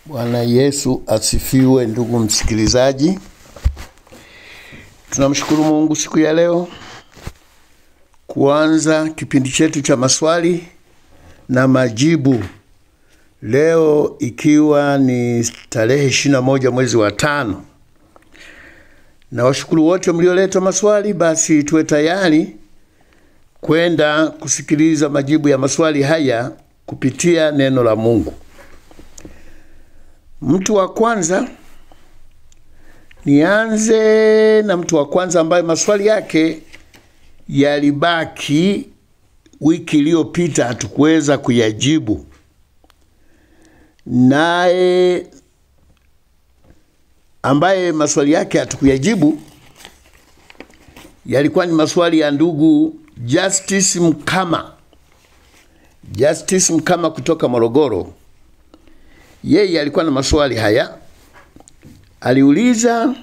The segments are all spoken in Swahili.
Bwana Yesu asifiwe. Ndugu msikilizaji, tunamshukuru Mungu siku ya leo kuanza kipindi chetu cha maswali na majibu. Leo ikiwa ni tarehe 21 mwezi wa 5. Na washukuru wote mlioleta maswali. Basi tuwe tayari kwenda kusikiliza majibu ya maswali haya kupitia neno la Mungu. Mtu wa kwanza, nianze na mtu wa kwanza ambaye maswali yake yalibaki wiki iliyopita hatukuweza kuyajibu. Naye ambaye maswali yake hatukuyajibu yalikuwa ni maswali ya ndugu Justice Mkama. Justice Mkama kutoka Morogoro. Yeye alikuwa na maswali haya. Aliuliza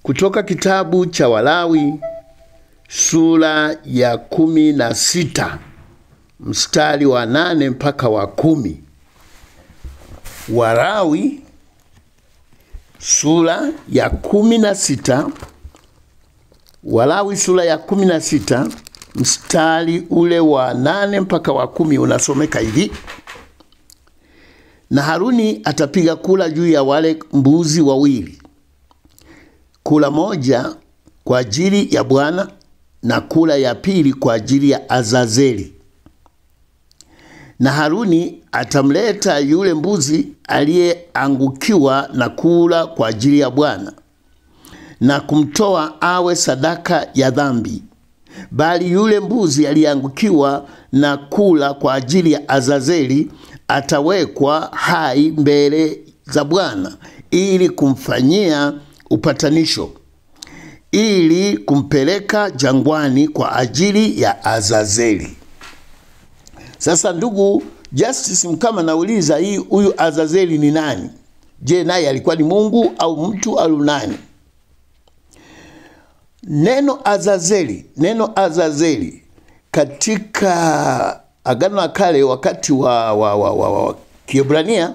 kutoka kitabu cha Walawi sura ya 16 mstari wa 8 mpaka wa 10. Walawi sura ya 16, Walawi sura ya 16 mstari ule wa 8 mpaka wa 10 unasomeka hivi: na Haruni atapiga kula juu ya wale mbuzi wawili, kula moja kwa ajili ya Bwana na kula ya pili kwa ajili ya Azazeli. Na Haruni atamleta yule mbuzi aliyeangukiwa na kula kwa ajili ya Bwana na kumtoa awe sadaka ya dhambi, bali yule mbuzi aliyeangukiwa na kula kwa ajili ya Azazeli atawekwa hai mbele za Bwana ili kumfanyia upatanisho, ili kumpeleka jangwani kwa ajili ya Azazeli. Sasa ndugu Justice Mkama nauliza, huyu Azazeli ni nani? Je, naye alikuwa ni Mungu au mtu au nani? Neno Azazeli katika Agano la Kale wakati wa Kiebrania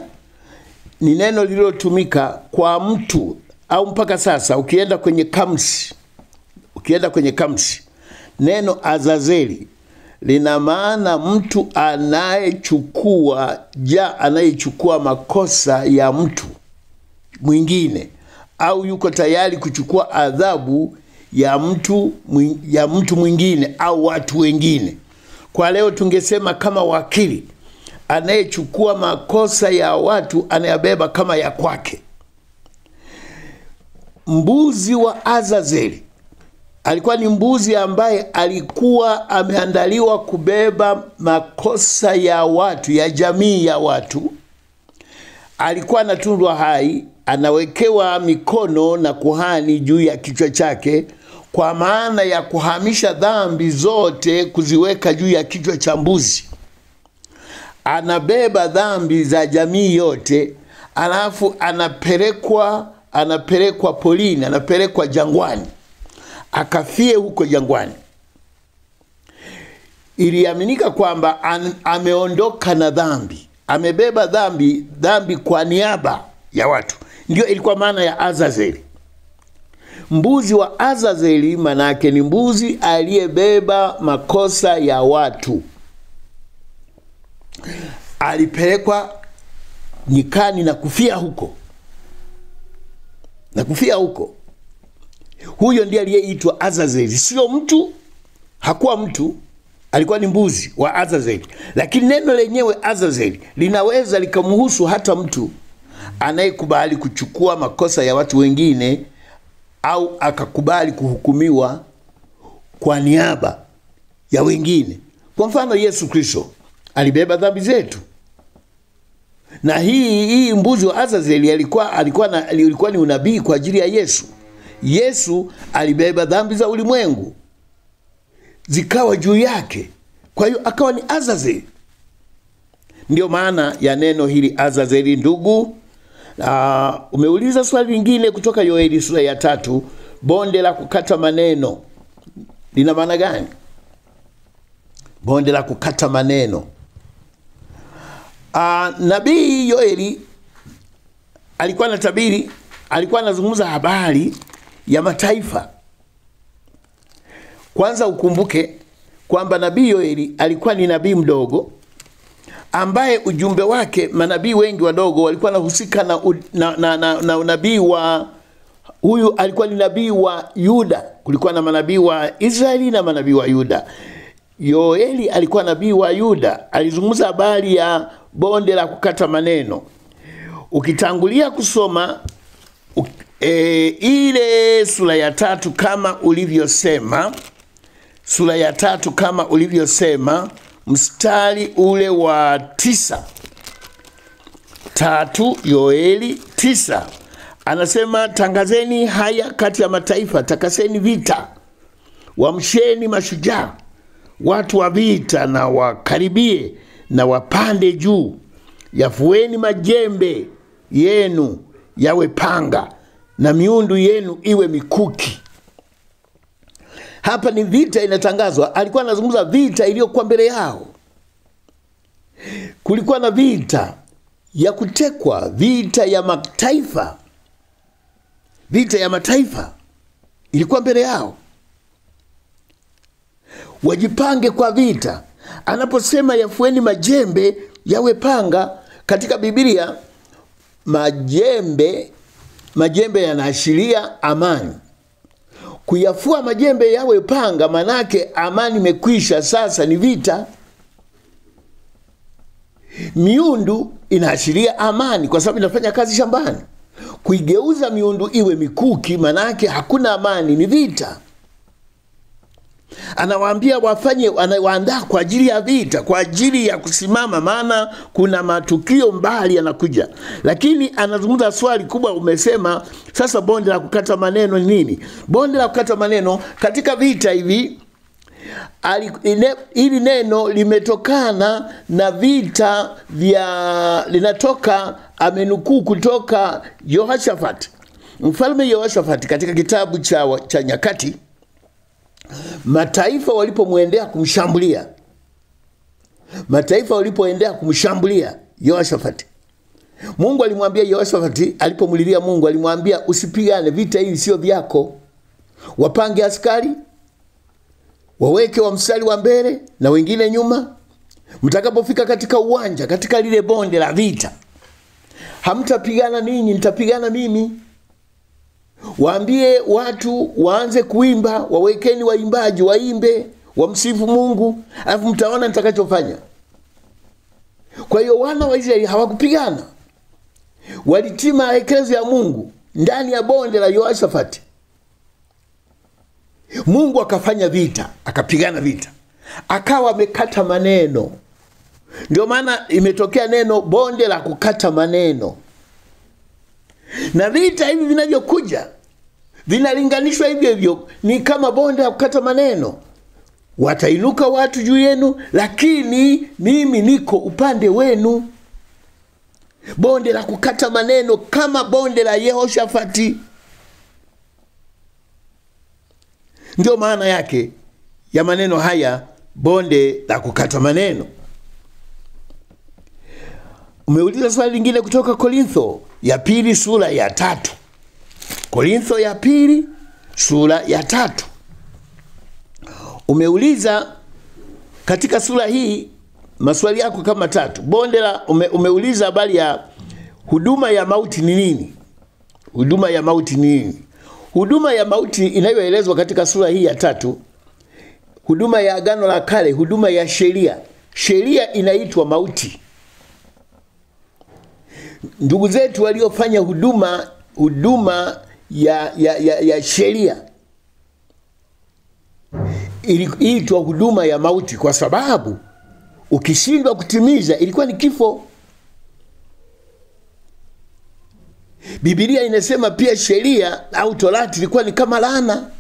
ni neno lililotumika kwa mtu, au mpaka sasa ukienda kwenye kamsi, neno Azazeli lina maana mtu anayechukua makosa ya mtu mwingine, au yuko tayari kuchukua adhabu ya mtu mwingine au watu wengine. Kwa leo tungesema kama wakili anayechukua makosa ya watu anayabeba kama ya kwake. Mbuzi wa Azazeli alikuwa ni mbuzi ambaye alikuwa ameandaliwa kubeba makosa ya watu, ya jamii ya watu. Alikuwa anatundwa hai, anawekewa mikono na kuhani juu ya kichwa chake, kwa maana ya kuhamisha dhambi zote kuziweka juu ya kichwa cha mbuzi. Anabeba dhambi za jamii yote, alafu anapelekwa polini, anapelekwa jangwani, akafie huko jangwani. Iliaminika kwamba ameondoka na dhambi, amebeba dhambi kwa niaba ya watu. Ndio ilikuwa maana ya Azazeli. Mbuzi wa Azazeli manake ni mbuzi aliyebeba makosa ya watu. Alipelekwa nyikani na kufia huko. Huyo ndiye aliyeitwa Azazeli. Sio mtu, hakuwa mtu, alikuwa ni mbuzi wa Azazeli. Lakini neno lenyewe Azazeli linaweza likamhusu hata mtu anayekubali kuchukua makosa ya watu wengine, au akakubali kuhukumiwa kwa niaba ya wengine. Kwa mfano, Yesu Kristo alibeba dhambi zetu. Na hii mbuzi wa Azazeli alikuwa ni unabii kwa ajili ya Yesu. Yesu alibeba dhambi za ulimwengu, zikawa juu yake. Kwa hiyo akawa ni Azazeli. Ndio maana ya neno hili Azazeli. Ndugu, umeuliza swali lingine kutoka Yoeli sura ya 3, bonde la kukata maneno lina maana gani? Bonde la kukata maneno. Nabii Yoeli alikuwa anatabiri, alikuwa anazungumza habari ya mataifa. Kwanza ukumbuke kwamba nabii Yoeli alikuwa ni nabii mdogo ambaye ujumbe wake, manabii wengi wadogo walikuwa nahusika na unabii wa huyu. Alikuwa ni nabii wa Yuda. Kulikuwa na manabii wa Israeli na manabii wa Yuda. Yoeli alikuwa nabii wa Yuda, alizungumza habari ya bonde la kukata maneno. Ukitangulia kusoma ile sura ya 3 kama ulivyosema, sura ya 3 kama ulivyosema, mstari ule wa 9, 3 Yoeli 9, anasema tangazeni haya kati ya mataifa, takaseni vita, wamsheni mashujaa, watu wa vita na wakaribie na wapande juu, yafueni majembe yenu yawe panga na miundu yenu iwe mikuki. Hapa ni vita inatangazwa. Alikuwa anazungumza vita iliyokuwa mbele yao. Kulikuwa na vita ya kutekwa, vita ya mataifa. Vita ya mataifa ilikuwa mbele yao. Wajipange kwa vita. Anaposema yafueni majembe yawe panga, katika Biblia majembe yanaashiria amani. Kuyafua majembe yawe panga manake amani imekwisha, sasa ni vita. Miundu inaashiria amani kwa sababu inafanya kazi shambani. Kuigeuza miundu iwe mikuki manake hakuna amani, ni vita. Anawaambia wafanye, anawaandaa kwa ajili ya vita, kwa ajili ya kusimama, maana kuna matukio mbali yanakuja. Lakini anazungumza swali kubwa, umesema sasa bonde la kukata maneno ni nini? Bonde la kukata maneno katika vita hivi, hili neno limetokana na vita linatoka, amenukuu kutoka Yehoshafati. Mfalme Yehoshafati katika kitabu cha Nyakati, mataifa walipomwendea kumshambulia, Yehoshafati, Mungu alimwambia Yehoshafati, alipomulilia Mungu alimwambia usipigane, vita hili sio vyako. Wapange askari, waweke wa mstari wa mbele na wengine nyuma. Mtakapofika katika uwanja, katika lile bonde la vita, hamtapigana ninyi, nitapigana mimi. Waambie watu waanze kuimba, wawekeni waimbaji waimbe, wamsifu Mungu, alafu mtaona nitakachofanya. Kwa hiyo wana wa Israeli hawakupigana. Walitii maelekezo ya Mungu ndani ya bonde la Yehoshafati. Mungu akafanya vita, akapigana vita. Akawa amekata maneno. Ndio maana imetokea neno bonde la kukata maneno. Na vita hivi vinavyokuja vinalinganishwa hivyo, ni kama bonde la kukata maneno. Watainuka watu juu yenu, lakini mimi niko upande wenu. Bonde la kukata maneno kama bonde la Yehoshafati. Ndio maana yake ya maneno haya, bonde la kukata maneno. Umeuliza swali lingine kutoka Korintho ya pili sura ya 3. Korintho ya pili sura ya 3. Umeuliza katika sura hii maswali yako kama 3. Bonde la umeuliza habari ya huduma ya mauti ni nini? Huduma ya mauti ni nini? Huduma ya mauti inayoelezwa katika sura hii ya 3, huduma ya Agano la Kale, huduma ya sheria. Sheria inaitwa mauti. Ndugu zetu waliofanya huduma ya sheria iliitwa huduma ya mauti, kwa sababu ukishindwa kutimiza ilikuwa ni kifo. Biblia inasema pia sheria au Torati ilikuwa ni kama laana.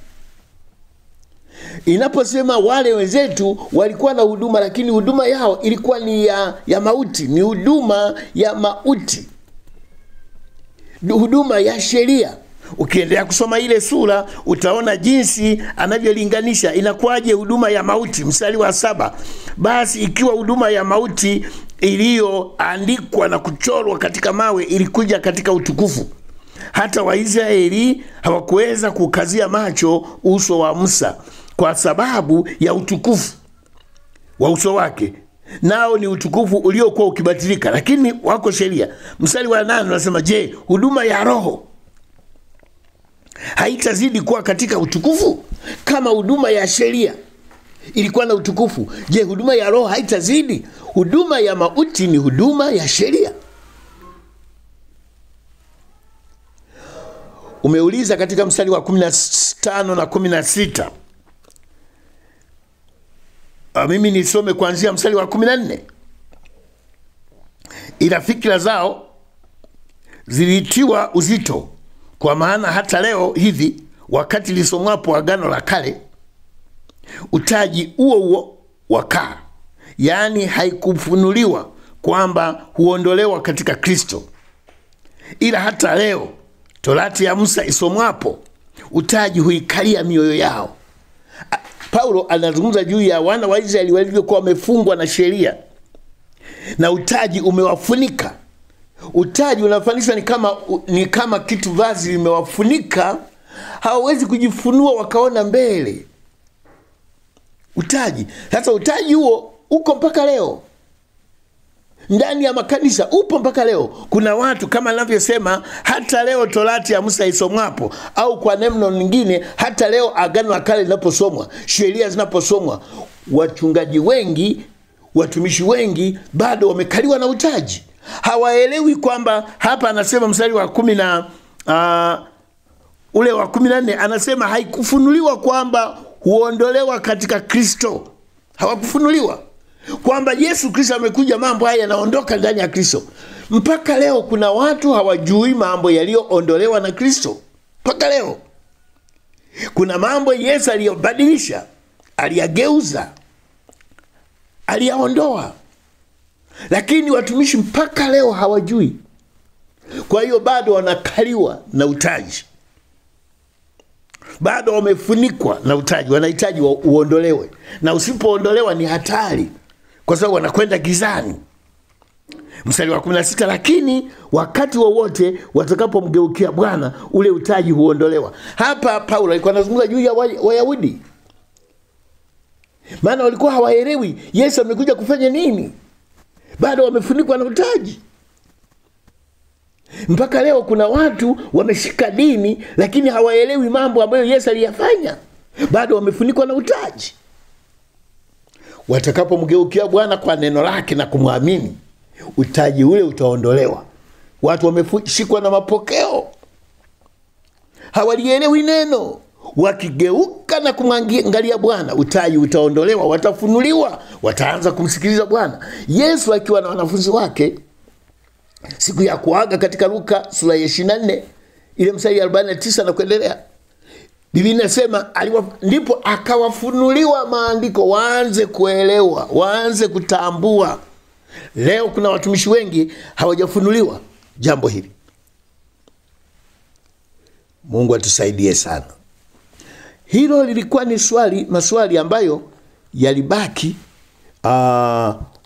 Inaposema wale wenzetu walikuwa na huduma, lakini huduma yao ilikuwa ni ya mauti, ni huduma ya mauti, huduma ya sheria. Ukiendelea kusoma ile sura utaona jinsi anavyolinganisha inakuwaje huduma ya mauti. Mstari wa 7, basi ikiwa huduma ya mauti iliyoandikwa na kuchorwa katika mawe ilikuja katika utukufu. Hata Waisraeli hawakuweza kukazia macho uso wa Musa kwa sababu ya utukufu wa uso wake, nao ni utukufu uliokuwa ukibatilika. Lakini wako sheria. Mstari wa 8 unasema, je, huduma ya Roho haitazidi kuwa katika utukufu? Kama huduma ya sheria ilikuwa na utukufu, je, huduma ya Roho haitazidi? Huduma ya mauti ni huduma ya sheria. Umeuliza katika mstari wa 15 na 16. Mimi nisome kuanzia mstari wa 14. Ila fikira zao zilitiwa uzito, kwa maana hata leo hivi wakati lisomwapo Agano la Kale, utaji huo wakaa, yaani haikufunuliwa kwamba huondolewa katika Kristo. Ila hata leo Torati ya Musa isomwapo, utaji huikalia mioyo yao. Paulo anazungumza juu ya wana wa Israeli walivyokuwa wamefungwa na sheria na utaji umewafunika. Utaji unafanishwa ni kama kitu vazi limewafunika, hawawezi kujifunua wakaona mbele. Utaji. Sasa utaji huo uko mpaka leo. Ndani ya makanisa upo mpaka leo. Kuna watu kama anavyosema, hata leo Torati ya Musa isomwapo, au kwa neno nyingine, hata leo Agano la Kale linaposomwa, sheria zinaposomwa, wachungaji wengi, watumishi wengi bado wamekaliwa na utaji. Hawaelewi kwamba hapa anasema mstari wa 10 na ule wa 14 anasema haikufunuliwa kwamba huondolewa katika Kristo. Hawakufunuliwa kwamba Yesu Kristo amekuja, mambo haya yanaondoka ndani ya Kristo. Mpaka leo kuna watu hawajui mambo yaliyoondolewa na Kristo. Mpaka leo kuna mambo Yesu aliyobadilisha, aliyageuza, aliyaondoa, lakini watumishi mpaka leo hawajui. Kwa hiyo bado wanakaliwa na utaji, bado wamefunikwa na utaji, wanahitaji uondolewe, na usipoondolewa ni hatari, kwa sababu wanakwenda gizani. Mstari wa 16, lakini wakati wowote watakapomgeukia Bwana, ule utaji huondolewa. Hapa Paulo alikuwa anazungumza juu ya Wayahudi, maana walikuwa hawaelewi Yesu amekuja kufanya nini, bado wamefunikwa na utaji. Mpaka leo kuna watu wameshika dini, lakini hawaelewi mambo ambayo Yesu aliyafanya, bado wamefunikwa na utaji. Watakapomgeukia Bwana kwa neno lake na kumwamini, utaji ule utaondolewa. Watu wameshikwa na mapokeo, hawalielewi neno. Wakigeuka na kumwangalia Bwana, utaji utaondolewa, watafunuliwa, wataanza kumsikiliza Bwana. Yesu akiwa na wanafunzi wake siku ya kuaga katika Luka sura ya 24 ile mstari 49 na kuendelea, Biblia inasema ndipo akawafunuliwa maandiko, waanze kuelewa, waanze kutambua. Leo kuna watumishi wengi hawajafunuliwa jambo hili. Mungu atusaidie sana. Hilo lilikuwa ni maswali ambayo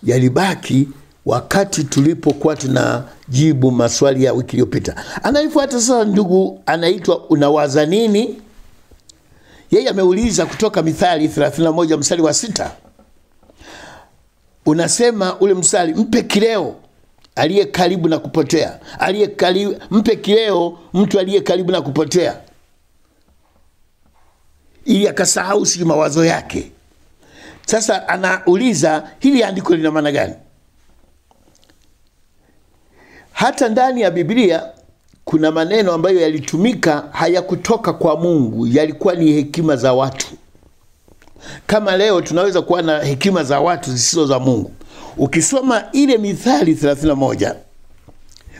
yalibaki wakati tulipokuwa tunajibu maswali ya wiki iliyopita. Anayefuata sasa ndugu anaitwa unawaza nini? Yeye ameuliza kutoka Mithali 31 mstari wa 6. Unasema ule mstari, mpe kileo aliye karibu na kupotea. Mpe kileo mtu aliye karibu na kupotea, ili akasahau si mawazo yake. Sasa anauliza hili andiko lina maana gani? Hata ndani ya Biblia kuna maneno ambayo yalitumika hayakutoka kwa Mungu, yalikuwa ni hekima za watu. Kama leo tunaweza kuwa na hekima za watu zisizo za Mungu. Ukisoma ile Mithali 31,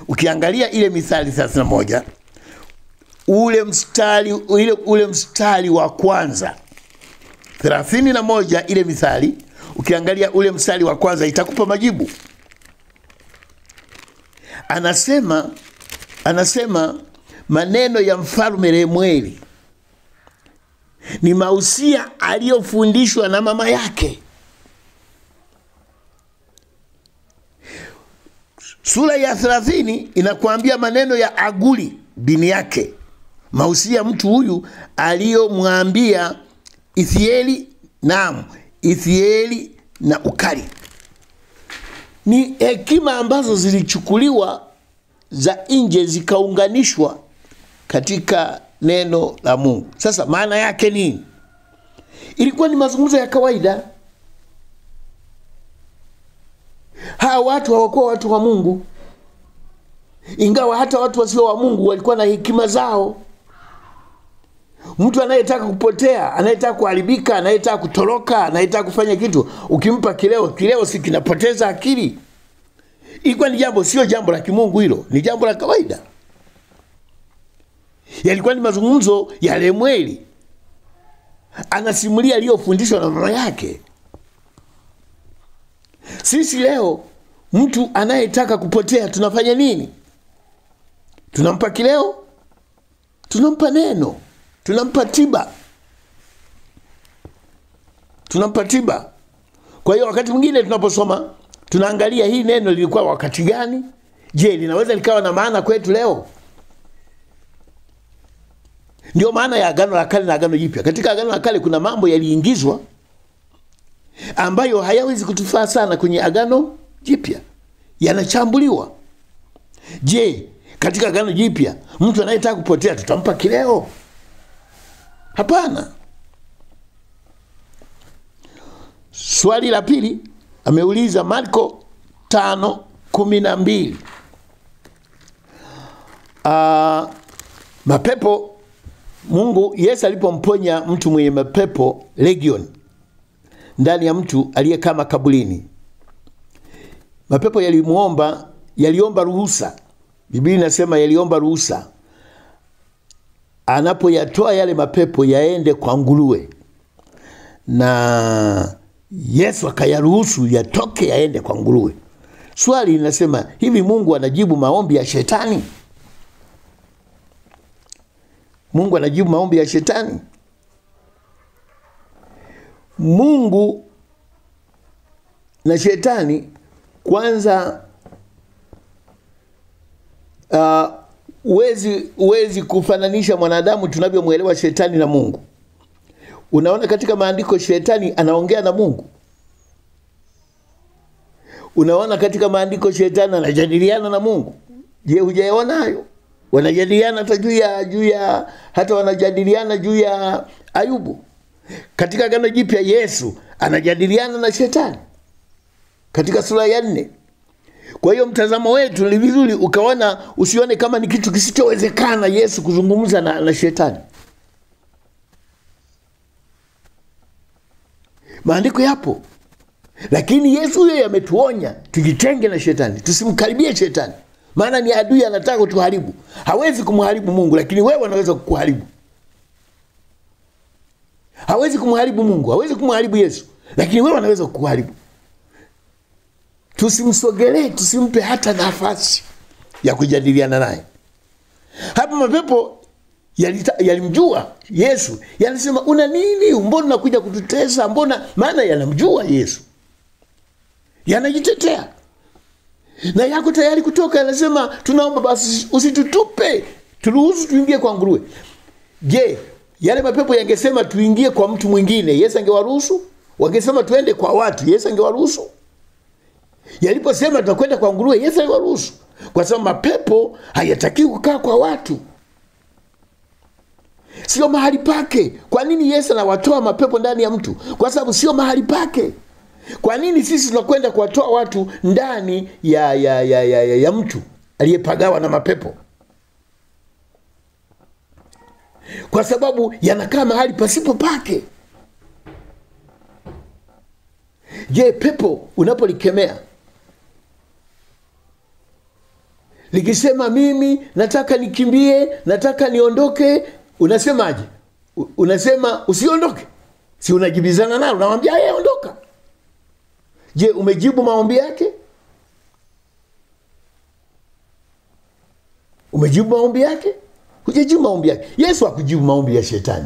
ukiangalia ile Mithali 31, ule mstari wa kwanza 31, ile Mithali ukiangalia ule mstari wa kwanza itakupa majibu. Anasema maneno ya mfalme Lemueli ni mausia aliyofundishwa na mama yake. Sura ya 30 inakuambia maneno ya Aguli bini yake, mausia mtu huyu aliyomwambia Ithieli na ukali. Ni hekima ambazo zilichukuliwa za nje zikaunganishwa katika neno la Mungu. Sasa maana yake nini? Ilikuwa ni mazungumzo ya kawaida. Hawa watu hawakuwa watu wa Mungu, ingawa hata watu wasio wa Mungu walikuwa na hekima zao. Mtu anayetaka kupotea, anayetaka kuharibika, anayetaka kutoroka, anayetaka kufanya kitu, ukimpa kileo si kinapoteza akili. Ilikuwa ni jambo, sio jambo la kimungu hilo, ni jambo la kawaida. Yalikuwa ni mazungumzo ya Lemueli. Anasimulia aliyofundishwa na mama yake. Sisi leo mtu anayetaka kupotea tunafanya nini? Tunampa kileo, tunampa neno, tunampa tiba. Kwa hiyo wakati mwingine tunaposoma tunaangalia hii neno lilikuwa wakati gani? Je, linaweza likawa na maana kwetu leo? Ndio maana ya Agano la Kale na Agano Jipya. Katika Agano la Kale kuna mambo yaliingizwa ambayo hayawezi kutufaa sana kwenye Agano Jipya. Yanachambuliwa. Je, katika Agano Jipya mtu anayetaka kupotea tutampa kileo? Hapana. Swali la pili ameuliza Marko 5:12. Mapepo, Mungu Yesu alipomponya mtu mwenye mapepo legion ndani ya mtu aliyekaa makaburini, mapepo yaliomba ruhusa. Biblia inasema yaliomba ruhusa anapoyatoa yale mapepo yaende kwa nguruwe, na Yesu akayaruhusu yatoke yaende kwa nguruwe. Swali linasema hivi, Mungu anajibu maombi ya shetani? Mungu anajibu maombi ya shetani? Mungu na shetani, kwanza uwezi kufananisha mwanadamu tunavyomuelewa shetani na Mungu. Unaona katika maandiko shetani anaongea na Mungu. Unaona katika maandiko shetani anajadiliana na Mungu. Je, hujaona hayo? Wanajadiliana hata hata wanajadiliana juu ya Ayubu. Katika Agano Jipya Yesu anajadiliana na shetani katika sura ya 4. Kwa hiyo mtazamo wetu ni vizuri usione kama ni kitu kisichowezekana Yesu kuzungumza na shetani. Maandiko yapo. Lakini Yesu yeye ametuonya tujitenge na shetani, tusimkaribie shetani. Maana ni adui, anataka kutuharibu. Hawezi kumharibu Mungu, lakini wewe unaweza kukuharibu. Hawezi kumharibu Mungu, hawezi kumharibu Yesu, lakini wewe unaweza kukuharibu. Tusimsogelee, tusimpe hata nafasi ya kujadiliana naye. Hapa mapepo yalimjua Yesu. Yanasema una nini? Mbona unakuja kututesa? Maana yanamjua Yesu. Yanajitetea. Na yako tayari kutoka, yanasema tunaomba basi usitutupe, turuhusu tuingie kwa nguruwe. Je, yale mapepo yangesema tuingie kwa mtu mwingine, Yesu angewaruhusu? Wangesema tuende kwa watu, Yesu angewaruhusu? Yaliposema tutakwenda kwa nguruwe, Yesu aliwaruhusu. Kwa sababu mapepo hayataki kukaa kwa watu. Sio mahali pake. Kwa nini Yesu anawatoa mapepo ndani ya mtu? Kwa sababu sio mahali pake. Kwa nini sisi tunakwenda kuwatoa watu ndani ya mtu aliyepagawa na mapepo? Kwa sababu yanakaa mahali pasipo pake. Je, pepo unapolikemea likisema mimi nataka nikimbie, nataka niondoke, unasemaje? Unasema usiondoke. Si unajibizana nalo, unamwambia yeye ondoka. Je, umejibu maombi yake? Umejibu maombi yake? Hujajibu maombi yake. Yesu hakujibu maombi ya shetani.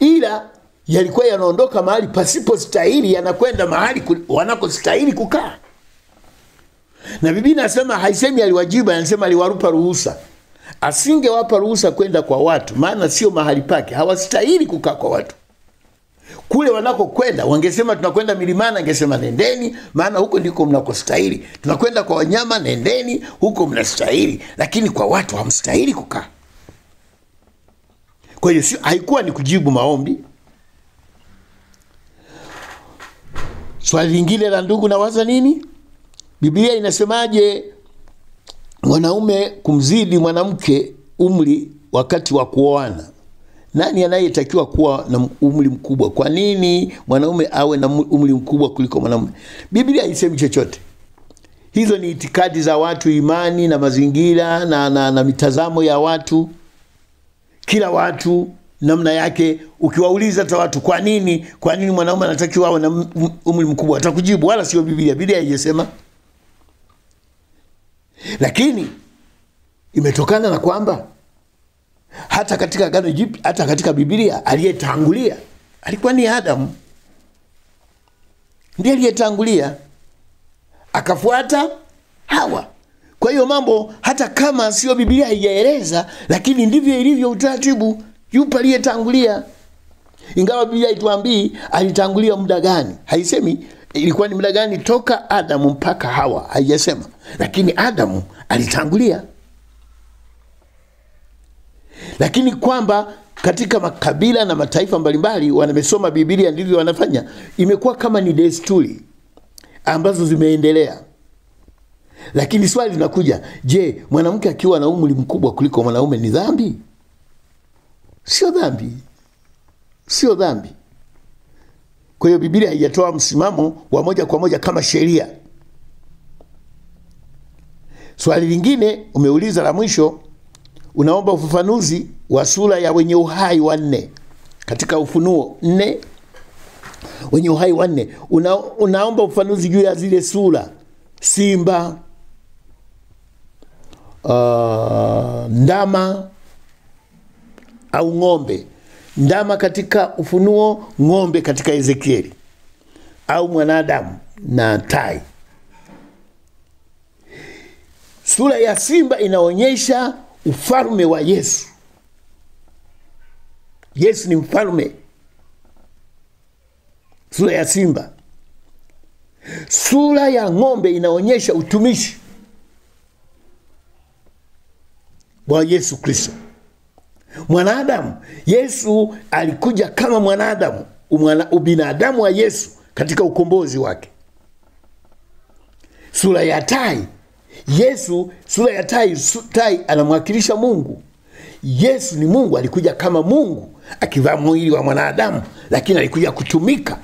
Ila yalikuwa yanaondoka mahali pasipo stahili, yanakwenda mahali wanakostahili kukaa. Na Biblia inasema, haisemi aliwajibu, anasema aliwarupa ruhusa. Asingewapa ruhusa kwenda kwa watu, maana sio mahali pake, hawastahili kukaa kwa watu. Kule wanako kwenda, wangesema tunakwenda milimani, angesema nendeni, maana huko ndiko mnakostahili. Tunakwenda kwa wanyama, nendeni, huko mnastahili. Lakini kwa watu hamstahili kukaa. Kwa hiyo haikuwa ni kujibu maombi. Swali lingine la ndugu, nawaza nini? Biblia inasemaje mwanaume kumzidi mwanamke umri wakati wa kuoana? Nani anayetakiwa kuwa na umri mkubwa? Kwa nini mwanaume awe na umri mkubwa kuliko mwanamume? Biblia haisemi chochote. Hizo ni itikadi za watu, imani na mazingira na mitazamo ya watu. Kila watu namna yake. Ukiwauliza hata watu, kwa nini mwanaume anatakiwa awe na umri mkubwa, atakujibu wala sio Biblia. Biblia haijasema. Lakini imetokana na kwamba hata katika Agano Jipya, hata katika Biblia, aliyetangulia alikuwa ni Adamu. Ndiye aliyetangulia, akafuata Hawa. Kwa hiyo mambo, hata kama sio Biblia haijaeleza, lakini ndivyo ilivyo utaratibu. Yupo aliyetangulia. Ingawa Biblia haituambii alitangulia muda gani. Haisemi ilikuwa ni muda gani toka Adamu mpaka Hawa, haijasema. Lakini Adamu alitangulia. Lakini kwamba katika makabila na mataifa mbalimbali wanamesoma Biblia ndivyo wanafanya, imekuwa kama ni desturi ambazo zimeendelea. Lakini swali linakuja, je, mwanamke akiwa na umri mkubwa kuliko mwanaume ni dhambi? Sio dhambi. Sio dhambi. Kwa hiyo Biblia haijatoa msimamo wa moja kwa moja kama sheria. Swali lingine umeuliza la mwisho, unaomba ufafanuzi wa sura ya wenye uhai wanne katika Ufunuo 4. Wenye uhai wanne, unaomba ufafanuzi juu ya zile sura: simba, ndama au ng'ombe. Ndama katika Ufunuo, ng'ombe katika Ezekieli, au mwanadamu na tai. Sura ya simba inaonyesha ufalme wa Yesu. Yesu ni mfalme. Sura ya simba. Sura ya ng'ombe inaonyesha utumishi wa Yesu Kristo. Mwanadamu, Yesu alikuja kama mwanadamu, ubinadamu wa Yesu katika ukombozi wake. Sura ya tai, Yesu, sura ya tai anamwakilisha Mungu. Yesu ni Mungu, alikuja kama Mungu akivaa mwili wa mwanadamu, lakini alikuja kutumika,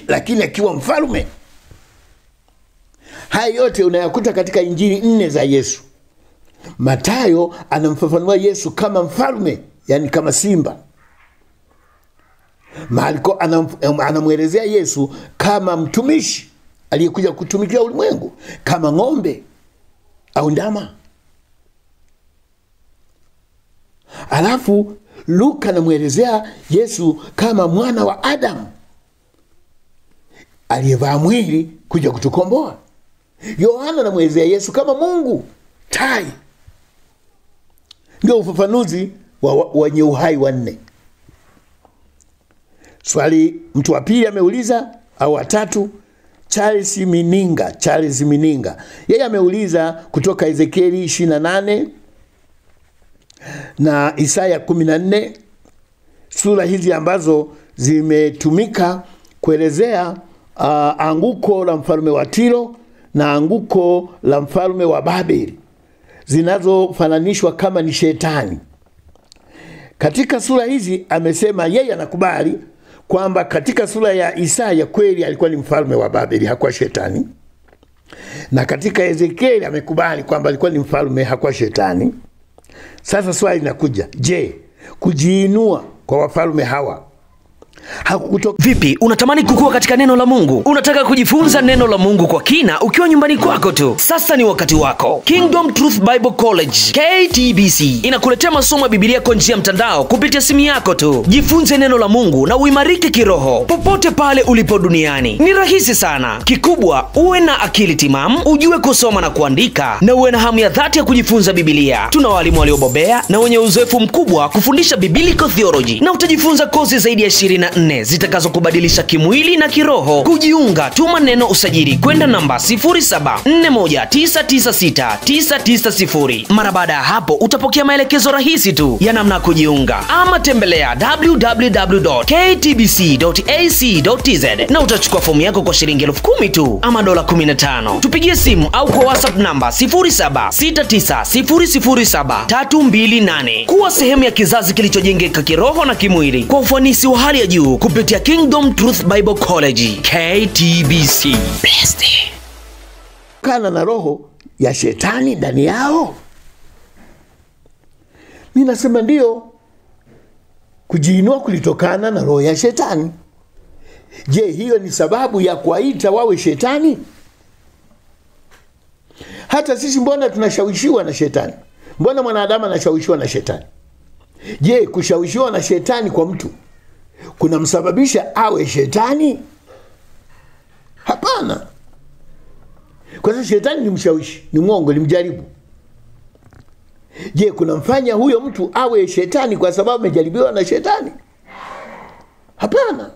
lakini akiwa mfalme. Haya yote unayakuta katika Injili 4 za Yesu. Mathayo anamfafanua Yesu kama mfalme, yani kama simba. Marko anamuelezea Yesu kama mtumishi aliyekuja kutumikia ulimwengu, kama ng'ombe au ndama. Alafu Luka anamuelezea Yesu kama mwana wa Adamu aliyevaa mwili kuja kutukomboa. Yohana anamuelezea Yesu kama Mungu, tai. Ndio ufafanuzi wa wenye uhai wanne. Swali mtu wa pili ameuliza, au watatu, Charles Mininga. Yeye ameuliza kutoka Ezekieli 28 na Isaya 14, sura hizi ambazo zimetumika kuelezea anguko la mfalme wa Tiro na anguko la mfalme wa Babeli, zinazofananishwa kama ni shetani. Katika sura hizi amesema yeye anakubali kwamba katika sura ya Isaya kweli alikuwa ni mfalme wa Babeli, hakuwa shetani. Na katika Ezekieli amekubali kwamba alikuwa ni mfalme, hakuwa shetani. Sasa swali linakuja, je, kujiinua kwa wafalme hawa Vipi, unatamani kukua katika neno la Mungu? Unataka kujifunza neno la Mungu kwa kina ukiwa nyumbani kwako tu? Sasa ni wakati wako. Kingdom Truth Bible College KTBC inakuletea masomo ya Biblia kwa njia ya mtandao kupitia simu yako tu. Jifunze neno la Mungu na uimarike kiroho popote pale ulipo duniani. Ni rahisi sana. Kikubwa uwe na akili timamu, ujue kusoma na kuandika, na uwe na hamu ya dhati ya kujifunza Biblia. Tuna walimu waliobobea na wenye uzoefu mkubwa kufundisha biblical theology, na utajifunza kozi zaidi ya 24 zitakazokubadilisha kimwili na kiroho. Kujiunga, tuma neno usajili kwenda namba 0741996990. Mara baada ya hapo utapokea maelekezo rahisi tu ya namna kujiunga, ama tembelea www.ktbc.ac.tz na utachukua fomu yako kwa shilingi 10,000 tu ama $15. Tupigie simu au kwa WhatsApp namba 0769007328. Kuwa sehemu ya kizazi kilichojengeka kiroho na kimwili kwa ufanisi wa hali ya juu kupitia Kingdom Truth Bible College KTBC. Blessed. Kana na roho ya shetani ndani yao. Mimi nasema ndio, kujiinua kulitokana na roho ya shetani. Je, hiyo ni sababu ya kuwaita wawe shetani? Hata sisi mbona tunashawishiwa na shetani? Mbona mwanadamu anashawishiwa na shetani? Je, kushawishiwa na shetani kwa mtu kuna msababisha awe shetani? Hapana. Kwa sababu shetani ni mshawishi, ni mwongo, ni mjaribu. Je, kuna mfanya huyo mtu awe shetani kwa sababu amejaribiwa na shetani? Hapana.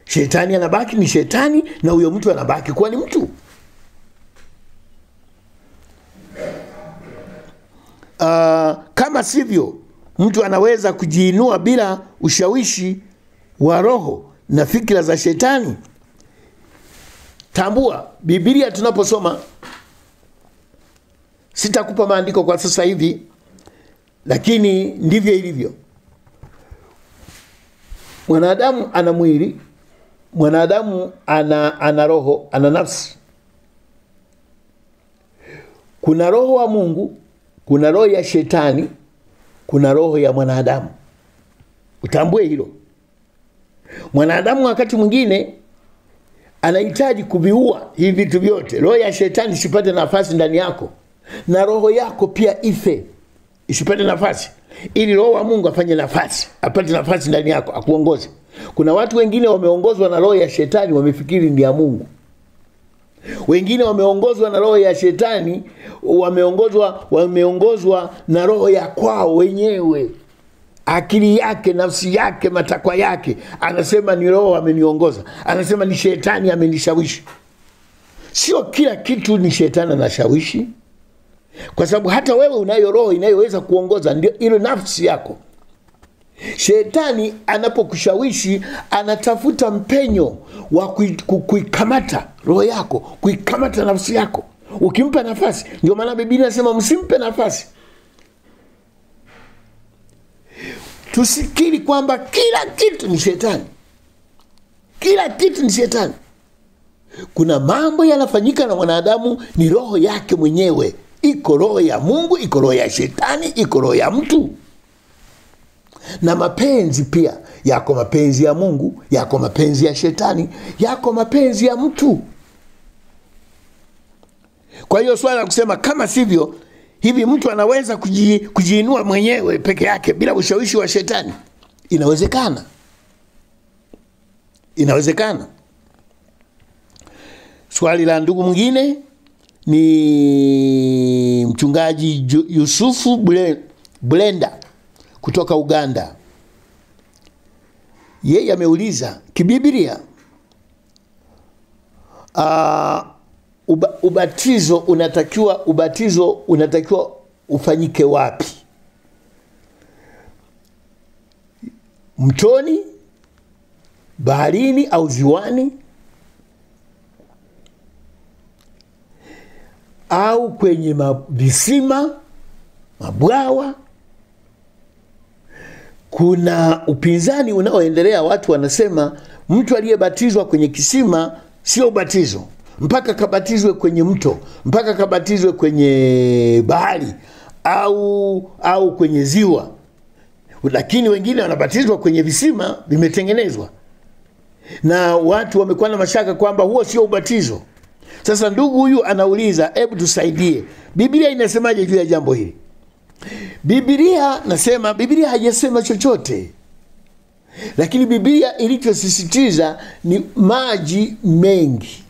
Shetani anabaki ni shetani na huyo mtu anabaki kuwa ni mtu. Kama sivyo, mtu anaweza kujiinua bila ushawishi wa roho na fikra za shetani. Tambua, Biblia tunaposoma, sitakupa maandiko kwa sasa hivi, lakini ndivyo ilivyo. Mwanadamu ana mwili, mwanadamu ana roho, ana nafsi. Kuna roho wa Mungu, kuna roho ya shetani, kuna roho ya mwanadamu. Utambue hilo. Mwanadamu wakati mwingine anahitaji kuviua hivi vitu vyote. Roho ya shetani isipate nafasi ndani yako, na roho yako pia ife, isipate nafasi, ili roho wa Mungu afanye nafasi, apate nafasi ndani yako, akuongoze. Kuna watu wengine wameongozwa na roho ya shetani, wamefikiri ndiye Mungu. Wengine wameongozwa na roho ya shetani, wameongozwa na roho ya kwao wenyewe. Akili yake, nafsi yake, matakwa yake, anasema ni roho ameniongoza, anasema ni shetani amenishawishi. Sio kila kitu ni shetani anashawishi, kwa sababu hata wewe unayo roho inayoweza kuongoza, ndio ile nafsi yako. Shetani anapokushawishi anatafuta mpenyo wa kuikamata roho yako, kuikamata nafsi yako. Ukimpa nafasi, ndio maana Biblia inasema msimpe nafasi. Tusikiri kwamba kila kitu ni shetani. Kila kitu ni shetani. Kuna mambo yanafanyika na mwanadamu ni roho yake mwenyewe. Iko roho ya Mungu, iko roho ya shetani, iko roho ya mtu. Na mapenzi pia, yako mapenzi ya Mungu, yako mapenzi ya shetani, yako mapenzi ya mtu. Kwa hiyo swala la kusema kama sivyo, hivi mtu anaweza kujiinua mwenyewe peke yake bila ushawishi wa shetani, inawezekana. Inawezekana. Swali la ndugu mwingine ni mchungaji Yusufu Blenda kutoka Uganda. Yeye ameuliza, kibiblia ubatizo unatakiwa ufanyike wapi? Mtoni, baharini au ziwani, au kwenye visima, mabwawa? Kuna upinzani unaoendelea. Watu wanasema mtu aliyebatizwa kwenye kisima sio ubatizo, mpaka kabatizwe kwenye mto, mpaka kabatizwe kwenye bahari au kwenye ziwa. lakini wengine wanabatizwa kwenye visima vimetengenezwa, na watu wamekuwa na mashaka kwamba huo sio ubatizo. Sasa ndugu huyu anauliza, hebu tusaidie, Biblia inasemaje juu ya jambo hili? Biblia haijasema chochote, lakini Biblia ilichosisitiza ni maji mengi.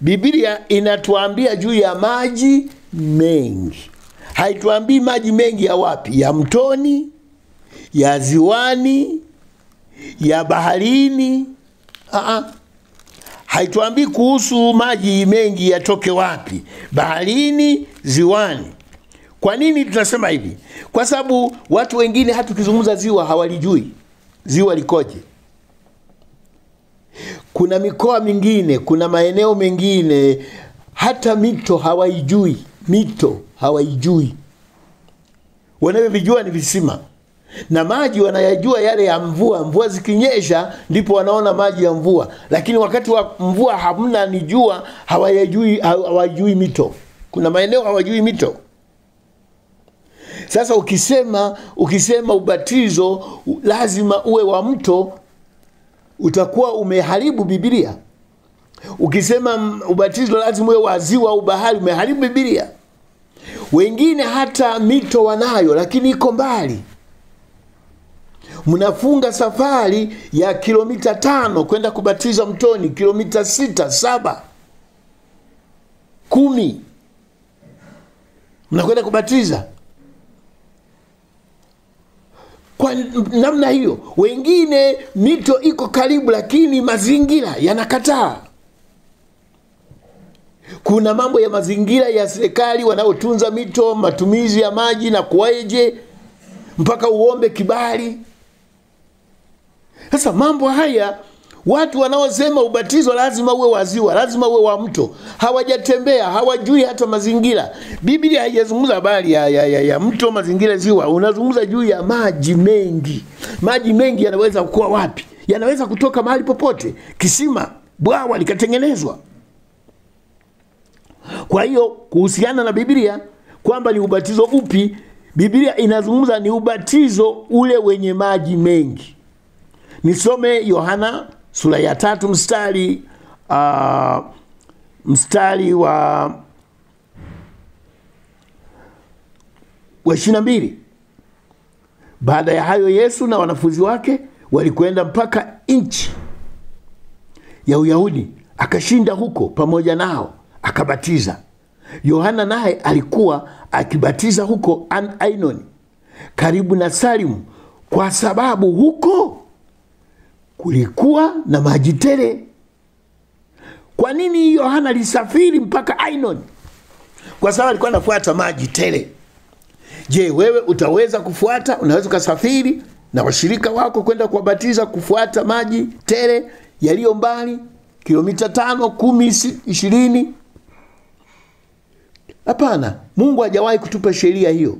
Biblia inatuambia juu ya maji mengi. Haituambii maji mengi ya wapi, ya mtoni, ya ziwani, ya baharini. Haituambii kuhusu maji mengi yatoke wapi, baharini, ziwani. Kwa nini tunasema hivi? Kwa sababu watu wengine hata ukizungumza ziwa hawalijui ziwa likoje. Kuna mikoa mingine, kuna maeneo mengine hata mito hawaijui. Wanavyojua ni visima, na maji wanayajua yale ya mvua. Mvua zikinyesha ndipo wanaona maji ya mvua, lakini wakati wa mvua hamna ni jua, hawajui mito. Kuna maeneo hawajui mito. Sasa ukisema ubatizo lazima uwe wa mto, utakuwa umeharibu Biblia. Ukisema ubatizo lazima uwe wa ziwa au bahari, umeharibu Biblia. Wengine hata mito wanayo, lakini iko mbali. Mnafunga safari ya kilomita 5 kwenda kubatiza mtoni, kilomita 6, 7, 10 mnakwenda kubatiza. Kwa namna hiyo, wengine mito iko karibu, lakini mazingira yanakataa. Kuna mambo ya mazingira ya serikali wanaotunza mito, matumizi ya maji na kuwaje, mpaka uombe kibali. Sasa mambo haya, watu wanaosema ubatizo lazima uwe wa ziwa, lazima uwe wa mto, hawajatembea, hawajui hata mazingira. Biblia haijazungumza habari ya mto, mazingira, ziwa. Unazungumza juu ya maji mengi. Maji mengi yanaweza kuwa wapi? Yanaweza kutoka mahali popote. Kisima, bwawa likatengenezwa. Kwa hiyo kuhusiana na Biblia kwamba ni ubatizo upi, Biblia inazungumza ni ubatizo ule wenye maji mengi. Nisome Yohana sura ya 3 mstari wa 22. Baada ya hayo Yesu na wanafunzi wake walikwenda mpaka nchi ya Uyahudi, akashinda huko pamoja nao, akabatiza. Yohana naye alikuwa akibatiza huko Ainoni karibu na Salimu, kwa sababu huko kulikuwa na maji tele. Kwa nini Yohana alisafiri mpaka Ainoni? Kwa sababu alikuwa anafuata maji tele. Je, wewe utaweza kufuata? Unaweza kusafiri na washirika wako kwenda kuwabatiza kufuata maji tele yaliyo mbali, kilomita 5, 10, 20? Hapana, Mungu hajawahi kutupa sheria hiyo.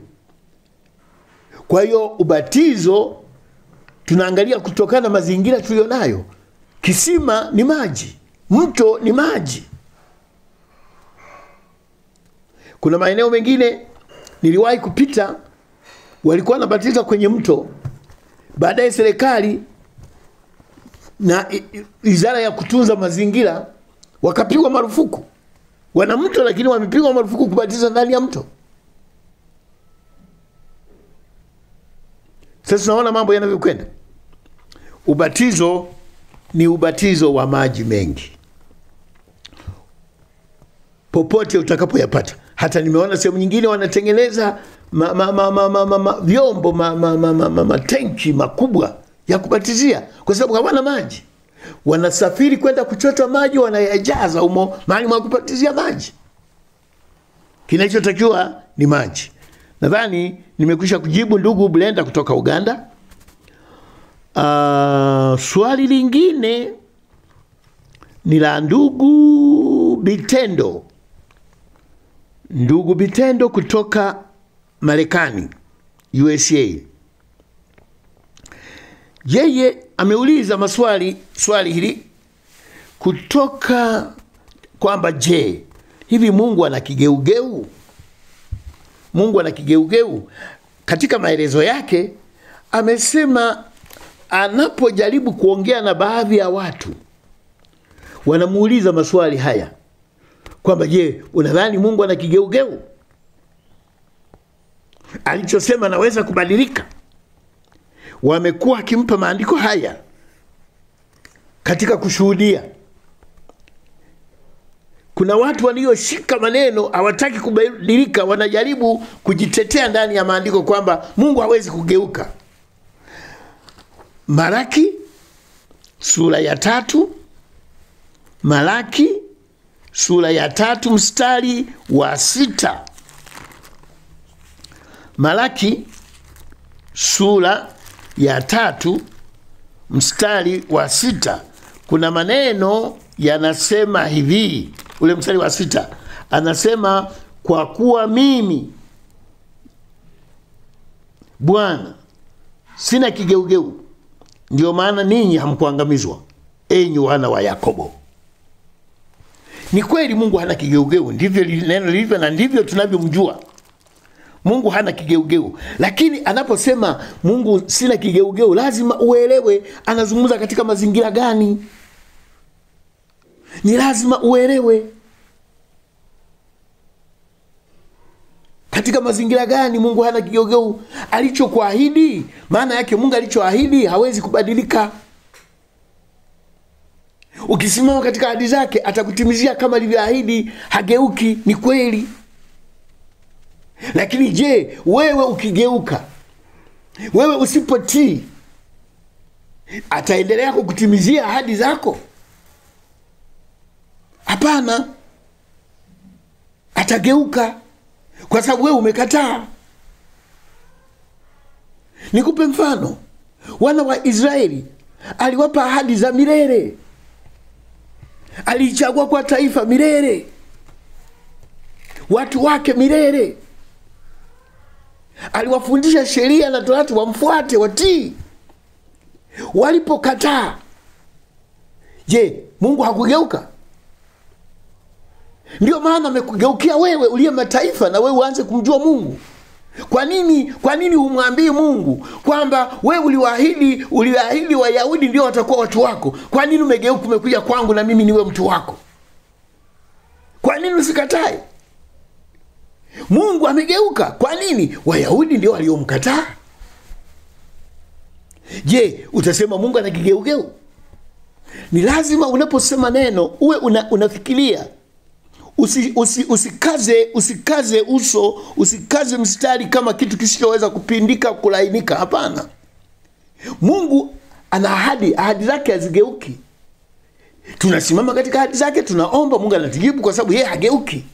Kwa hiyo ubatizo tunaangalia kutokana na mazingira tulionayo. Kisima ni maji, mto ni maji. Kuna maeneo mengine niliwahi kupita, walikuwa wanabatiza kwenye mto. Baadaye serikali na wizara ya kutunza mazingira wakapigwa marufuku. Wana mto lakini wamepigwa marufuku kubatiza ndani ya mto. Sasa tunaona mambo yanavyokwenda. Ubatizo ni ubatizo wa maji mengi. Popote utakapoyapata. Hata nimeona sehemu nyingine wanatengeneza vyombo, matenki makubwa ya kubatizia, kwa sababu hawana maji. Wanasafiri kwenda kuchota maji, wanayajaza humo mahali mwa kubatizia maji. Kinachotakiwa ni maji. Nadhani nimekwisha kujibu ndugu Blenda kutoka Uganda. Swali lingine ni la ndugu Bitendo. Ndugu Bitendo kutoka Marekani, USA. Yeye ameuliza swali hili kutoka kwamba hivi Mungu ana kigeugeu? Mungu ana kigeugeu? katika maelezo yake amesema anapojaribu kuongea na baadhi ya watu wanamuuliza maswali haya kwamba je, unadhani Mungu ana kigeugeu? Alichosema naweza kubadilika. Wamekuwa akimpa maandiko haya katika kushuhudia. Kuna watu walioshika maneno hawataki kubadilika, wanajaribu kujitetea ndani ya maandiko kwamba Mungu hawezi kugeuka. Malaki sura ya 3, Malaki sura ya 3 mstari wa 6. Malaki sura ya 3 mstari wa 6. Kuna maneno yanasema hivi, ule mstari wa 6 anasema, kwa kuwa mimi Bwana sina kigeugeu, ndio maana ninyi hamkuangamizwa, enyi wana wa Yakobo. Ni kweli Mungu hana kigeugeu, ndivyo neno lilivyo na ndivyo tunavyomjua. Mungu hana kigeugeu, lakini anaposema Mungu sina kigeugeu, lazima uelewe anazungumza katika mazingira gani. Ni lazima uelewe katika mazingira gani Mungu hana kigeugeu. Alichokuahidi, maana yake Mungu alichoahidi hawezi kubadilika. Ukisimama katika ahadi zake atakutimizia kama alivyoahidi, hageuki. Ni kweli. Lakini je, wewe ukigeuka, wewe usipotii, ataendelea kukutimizia ahadi zako? Hapana. Atageuka kwa sababu wewe umekataa. Nikupe mfano. Wana wa Israeli aliwapa ahadi za milele. Alichagua kwa taifa milele, watu wake milele. Aliwafundisha sheria na torati wamfuate, watii. Walipokataa, je, Mungu hakugeuka? Ndio maana amekugeukia wewe uliye mataifa na wewe uanze kumjua Mungu. Kwa nini humwambii Mungu kwamba wewe uliwaahidi Wayahudi ndio watakuwa watu wako? Kwa nini umegeuka umekuja kwangu na mimi niwe mtu wako? Kwa nini usikatae? Mungu amegeuka. Kwa nini? Wayahudi ndio waliomkataa. Je, utasema Mungu ana kigeugeu? Ni lazima unaposema neno uwe unafikiria. Usikaze uso, usikaze mstari kama kitu kisichoweza kupindika, kulainika. Hapana. Mungu ana ahadi zake hazigeuki. Tunasimama katika ahadi zake, tunaomba, Mungu anatujibu kwa sababu yeye hageuki.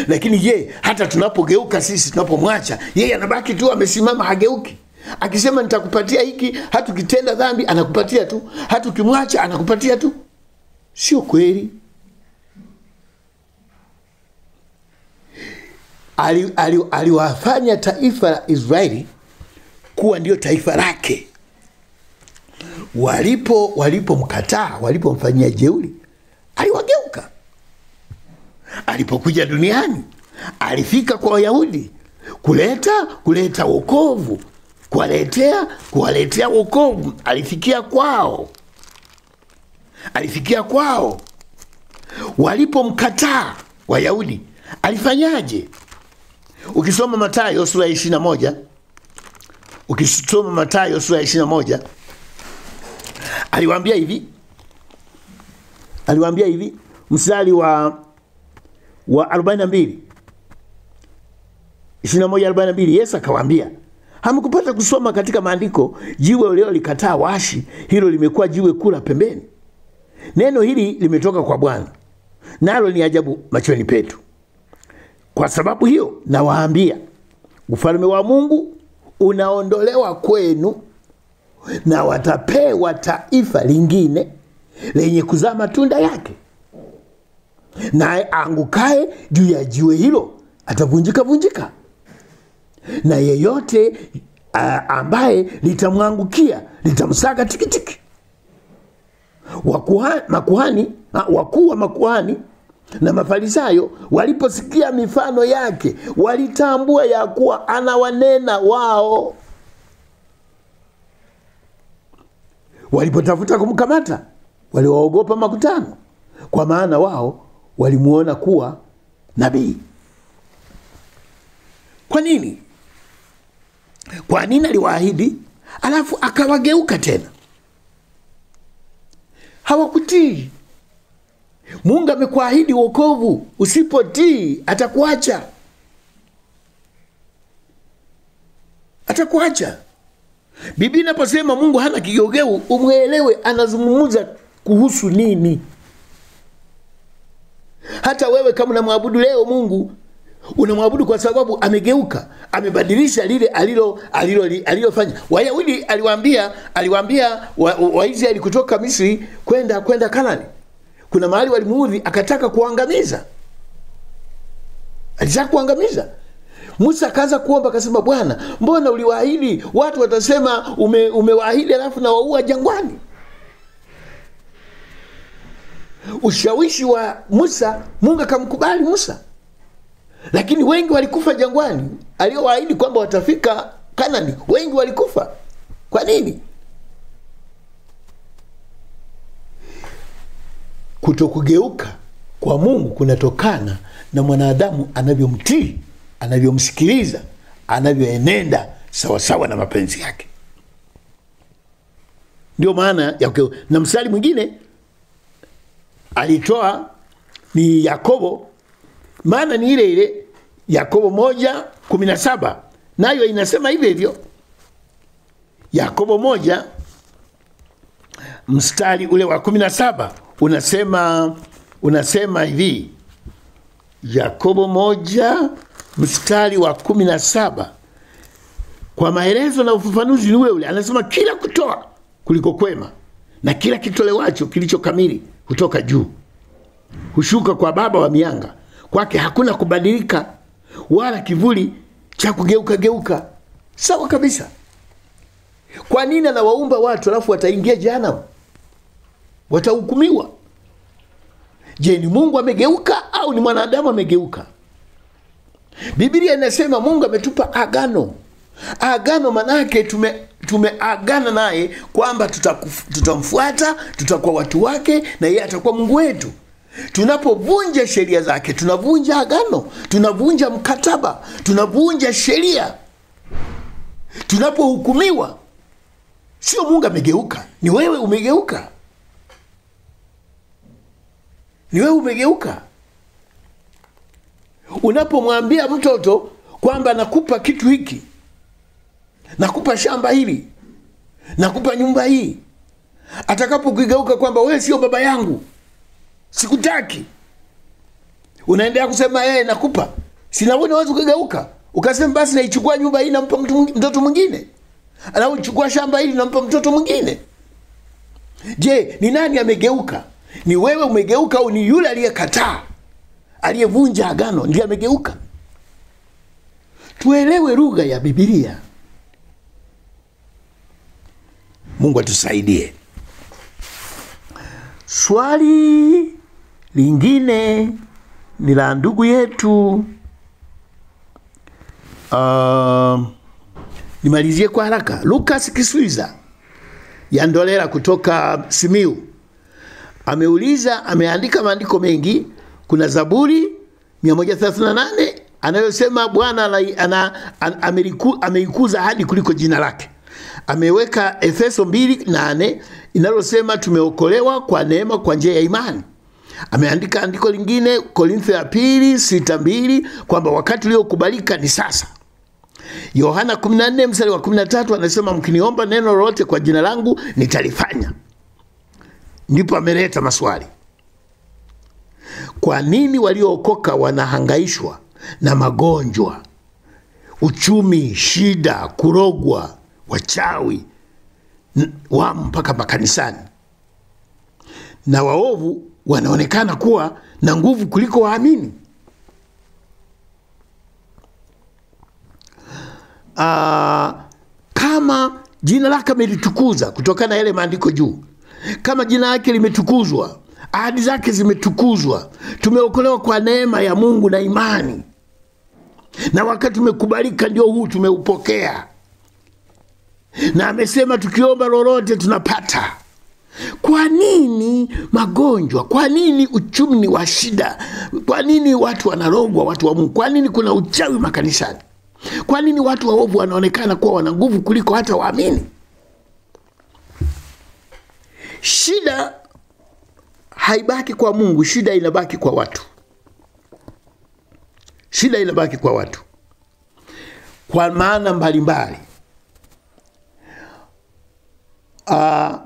Lakini je, hata tunapogeuka sisi, tunapomwacha, yeye anabaki tu amesimama, hageuki. Akisema nitakupatia hiki, hata ukitenda dhambi anakupatia tu, hata ukimwacha anakupatia tu. Sio kweli. Aliwafanya taifa la Israeli kuwa ndio taifa lake. Walipomkataa, walipomfanyia jeuri, aliwageuka. Alipokuja duniani, alifika kwa Wayahudi kuleta wokovu, kuwaletea wokovu. Alifikia kwao. Walipomkataa Wayahudi, alifanyaje? Ukisoma Mathayo sura ya 21, aliwaambia hivi, mstari wa 42, 21:42, Yesu akawaambia, hamkupata kusoma katika maandiko, jiwe leo likataa waashi, hilo limekuwa jiwe kula pembeni. Neno hili limetoka kwa Bwana, nalo ni ajabu machoni petu. Kwa sababu hiyo nawaambia, ufalme wa Mungu unaondolewa kwenu, na watapewa taifa lingine lenye kuzaa matunda yake. Naye angukae juu ya jiwe hilo atavunjika, na yeyote ambaye litamwangukia litamsaga tikitiki. Wakuu wa makuhani Na Mafarisayo waliposikia mifano yake, walitambua ya kuwa anawanena wao. Walipotafuta kumkamata, waliwaogopa makutano, kwa maana wao walimuona kuwa nabii. Kwa nini? Kwa nini aliwaahidi alafu akawageuka tena? Hawakutii. Mungu amekuahidi wokovu, usipotii atakuacha. Atakuacha. Biblia inaposema Mungu hana kigeugeu, umuelewe anazungumza kuhusu nini. Hata wewe kama unamwabudu leo Mungu, unamwabudu kwa sababu amegeuka, amebadilisha lile alilofanya. Wayahudi aliwaambia Waisraeli kutoka Misri kwenda Kanaani. Kuna mahali walimuudhi, akataka kuangamiza. Alitaka kuangamiza. Musa akaanza kuomba, akasema, Bwana, mbona uliwaahidi? Watu watasema umewaahidi alafu na waua jangwani. Ushawishi wa Musa, Mungu akamkubali Musa. Lakini wengi walikufa jangwani. Aliowaahidi kwamba watafika Kanaani, wengi walikufa. Kwa nini? Kutokugeuka kwa Mungu kunatokana na mwanadamu anavyomtii, anavyomsikiliza, anavyoenenda sawa sawa na mapenzi yake. Ndio maana ya na mstari mwingine alitoa ni Yakobo, maana ni ile ile Yakobo 1:17, nayo inasema hivyo hivyo. Yakobo 1 mstari ule wa 17 unasema hivi. Yakobo 1 mstari wa 17, kwa maelezo na ufafanuzi ni ule anasema, kila kutoa kuliko kwema na kila kitolewacho kilicho kamili kutoka juu hushuka kwa Baba wa mianga, kwake hakuna kubadilika wala kivuli cha kugeuka. Sawa kabisa. Kwa nini anawaumba watu alafu wataingia jehanamu? Watahukumiwa. Je, ni Mungu amegeuka au ni mwanadamu amegeuka? Biblia inasema Mungu ametupa agano. Agano manake tumeagana naye kwamba tutamfuata, tutakuwa watu wake na yeye atakuwa Mungu wetu. Tunapovunja sheria zake, tunavunja agano, tunavunja mkataba, tunavunja sheria. Tunapohukumiwa, sio Mungu amegeuka, ni wewe umegeuka. Ni wewe umegeuka. Unapomwambia mtoto kwamba nakupa kitu hiki, nakupa shamba hili, nakupa nyumba hii, atakapokigeuka kwamba wewe sio baba yangu, sikutaki, unaendelea kusema nakupa, sina wewe, unaweza kugeuka ukasema basi naichukua nyumba hii nampa mtoto mwingine, au chukua shamba hili nampa mtoto mwingine. Je, ni nani amegeuka? Ni wewe umegeuka au ni yule aliyekataa, aliyevunja agano ndiye amegeuka? Tuelewe lugha ya Biblia. Mungu atusaidie. Swali lingine ni la ndugu yetu. Nimalizie kwa haraka. Lucas Kiswiza ya Ndolera kutoka Simiu ameuliza, ameandika maandiko mengi. Kuna Zaburi 138 anayosema Bwana ameikuza hadi kuliko jina lake. Ameweka Efeso 2:8 inalosema tumeokolewa kwa neema kwa njia ya imani. Ameandika andiko lingine Korintho ya 2:6-2 kwamba wakati uliokubalika ni sasa. Yohana 14 mstari wa 13 anasema mkiniomba neno lolote kwa jina langu nitalifanya. Ndipo ameleta maswali. Kwa nini waliookoka wanahangaishwa na magonjwa, uchumi, shida, kurogwa, wachawi wa mpaka makanisani, na waovu wanaonekana kuwa na nguvu kuliko waamini? Kama jina lake amelitukuza kutokana na yale maandiko juu, kama jina lake limetukuzwa, ahadi zake zimetukuzwa. Tumeokolewa kwa neema ya Mungu na imani, na wakati tumekubalika ndio huu tumeupokea. Na amesema tukiomba lolote tunapata. Kwa nini magonjwa? Kwa nini uchumi wa shida? Kwa nini watu wanarogwa, watu wa Mungu? Kwa nini kuna uchawi makanisani? Kwa nini watu waovu wanaonekana kuwa wana nguvu kuliko hata waamini? Shida haibaki kwa Mungu, shida inabaki kwa watu. Shida inabaki kwa watu kwa maana mbalimbali.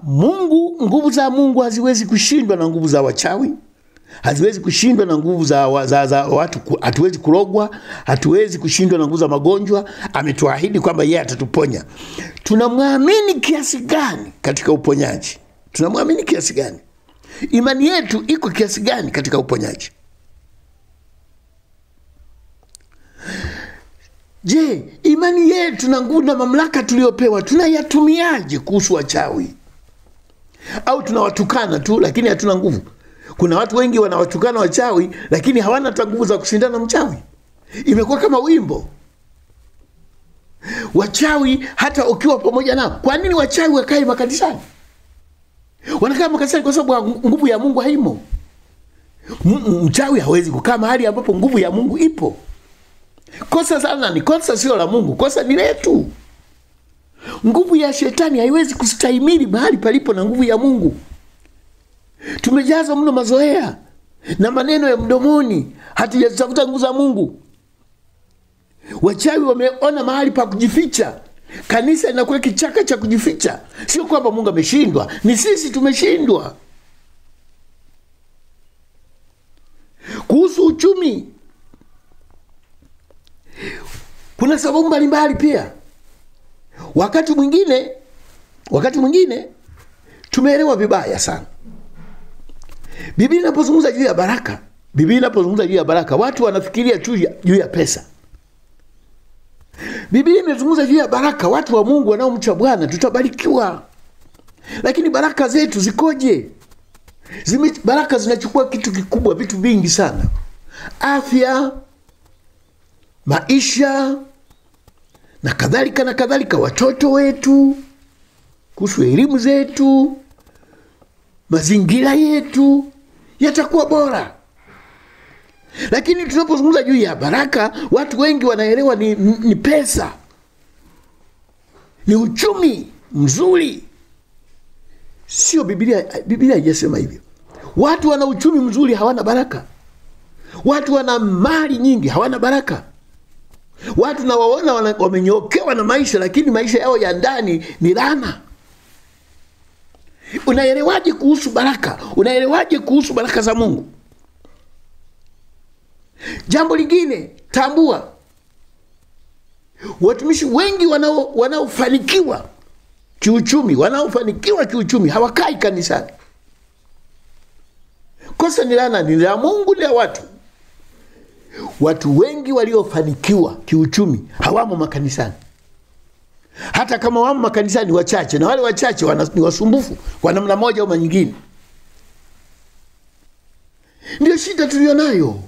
Mungu, nguvu za Mungu haziwezi kushindwa na nguvu za wachawi, haziwezi kushindwa na nguvu za watu. Hatuwezi kurogwa, hatuwezi kushindwa na nguvu za magonjwa. Ametuahidi kwamba yeye atatuponya. Tunamwamini kiasi gani katika uponyaji? Tunamwamini kiasi gani? Imani yetu iko kiasi gani katika uponyaji? Je, imani yetu na nguvu na mamlaka tuliyopewa tunayatumiaje kuhusu wachawi? Au tunawatukana tu lakini hatuna nguvu? Kuna watu wengi wanawatukana wachawi lakini hawana hata nguvu za kushindana na mchawi. Imekuwa kama wimbo. Wachawi hata ukiwa pamoja nao. Kwa nini wachawi wakae makanisani? Wanakaa makanisani kwa sababu nguvu ya Mungu haimo. Mchawi hawezi kukaa mahali ambapo nguvu ya Mungu ipo. Kosa sana ni kosa, sio la Mungu, kosa ni letu. Nguvu ya shetani haiwezi kustahimili mahali palipo na nguvu ya Mungu. Tumejazwa mno mazoea na maneno ya mdomoni, hatujatafuta nguvu za Mungu. Wachawi wameona mahali pa kujificha. Kanisa linakuwa kichaka cha kujificha. Sio kwamba Mungu ameshindwa, ni sisi tumeshindwa. Kuhusu uchumi, kuna sababu mbalimbali pia. Wakati mwingine tumeelewa vibaya sana. Biblia inapozungumza juu ya baraka, watu wanafikiria juu ya pesa. Biblia imezungumza juu ya baraka, watu wa Mungu wanaomcha Bwana tutabarikiwa. Lakini baraka zetu zikoje? Baraka zinachukua kitu kikubwa, vitu vingi sana. Afya, maisha na kadhalika, watoto wetu, kuhusu elimu zetu, mazingira yetu yatakuwa bora. Lakini tunapozungumza juu ya baraka, watu wengi wanaelewa ni pesa, ni uchumi mzuri. Sio Biblia haijasema hivyo. Watu wana uchumi mzuri hawana baraka. Watu wana mali nyingi hawana baraka. Watu na waona wamenyokewa na maisha, lakini maisha yao ya ndani ni laana. Unaelewaje kuhusu baraka? Unaelewaje kuhusu baraka za Mungu? Jambo lingine, tambua, watumishi wengi wanaofanikiwa kiuchumi hawakai kanisani. Kosa ni laana, ni la Mungu na watu. Watu wengi waliofanikiwa kiuchumi hawamo makanisani. Hata kama wamo makanisani wachache, na wale wachache ni wasumbufu kwa namna moja au nyingine. Ndio shida tulionayo.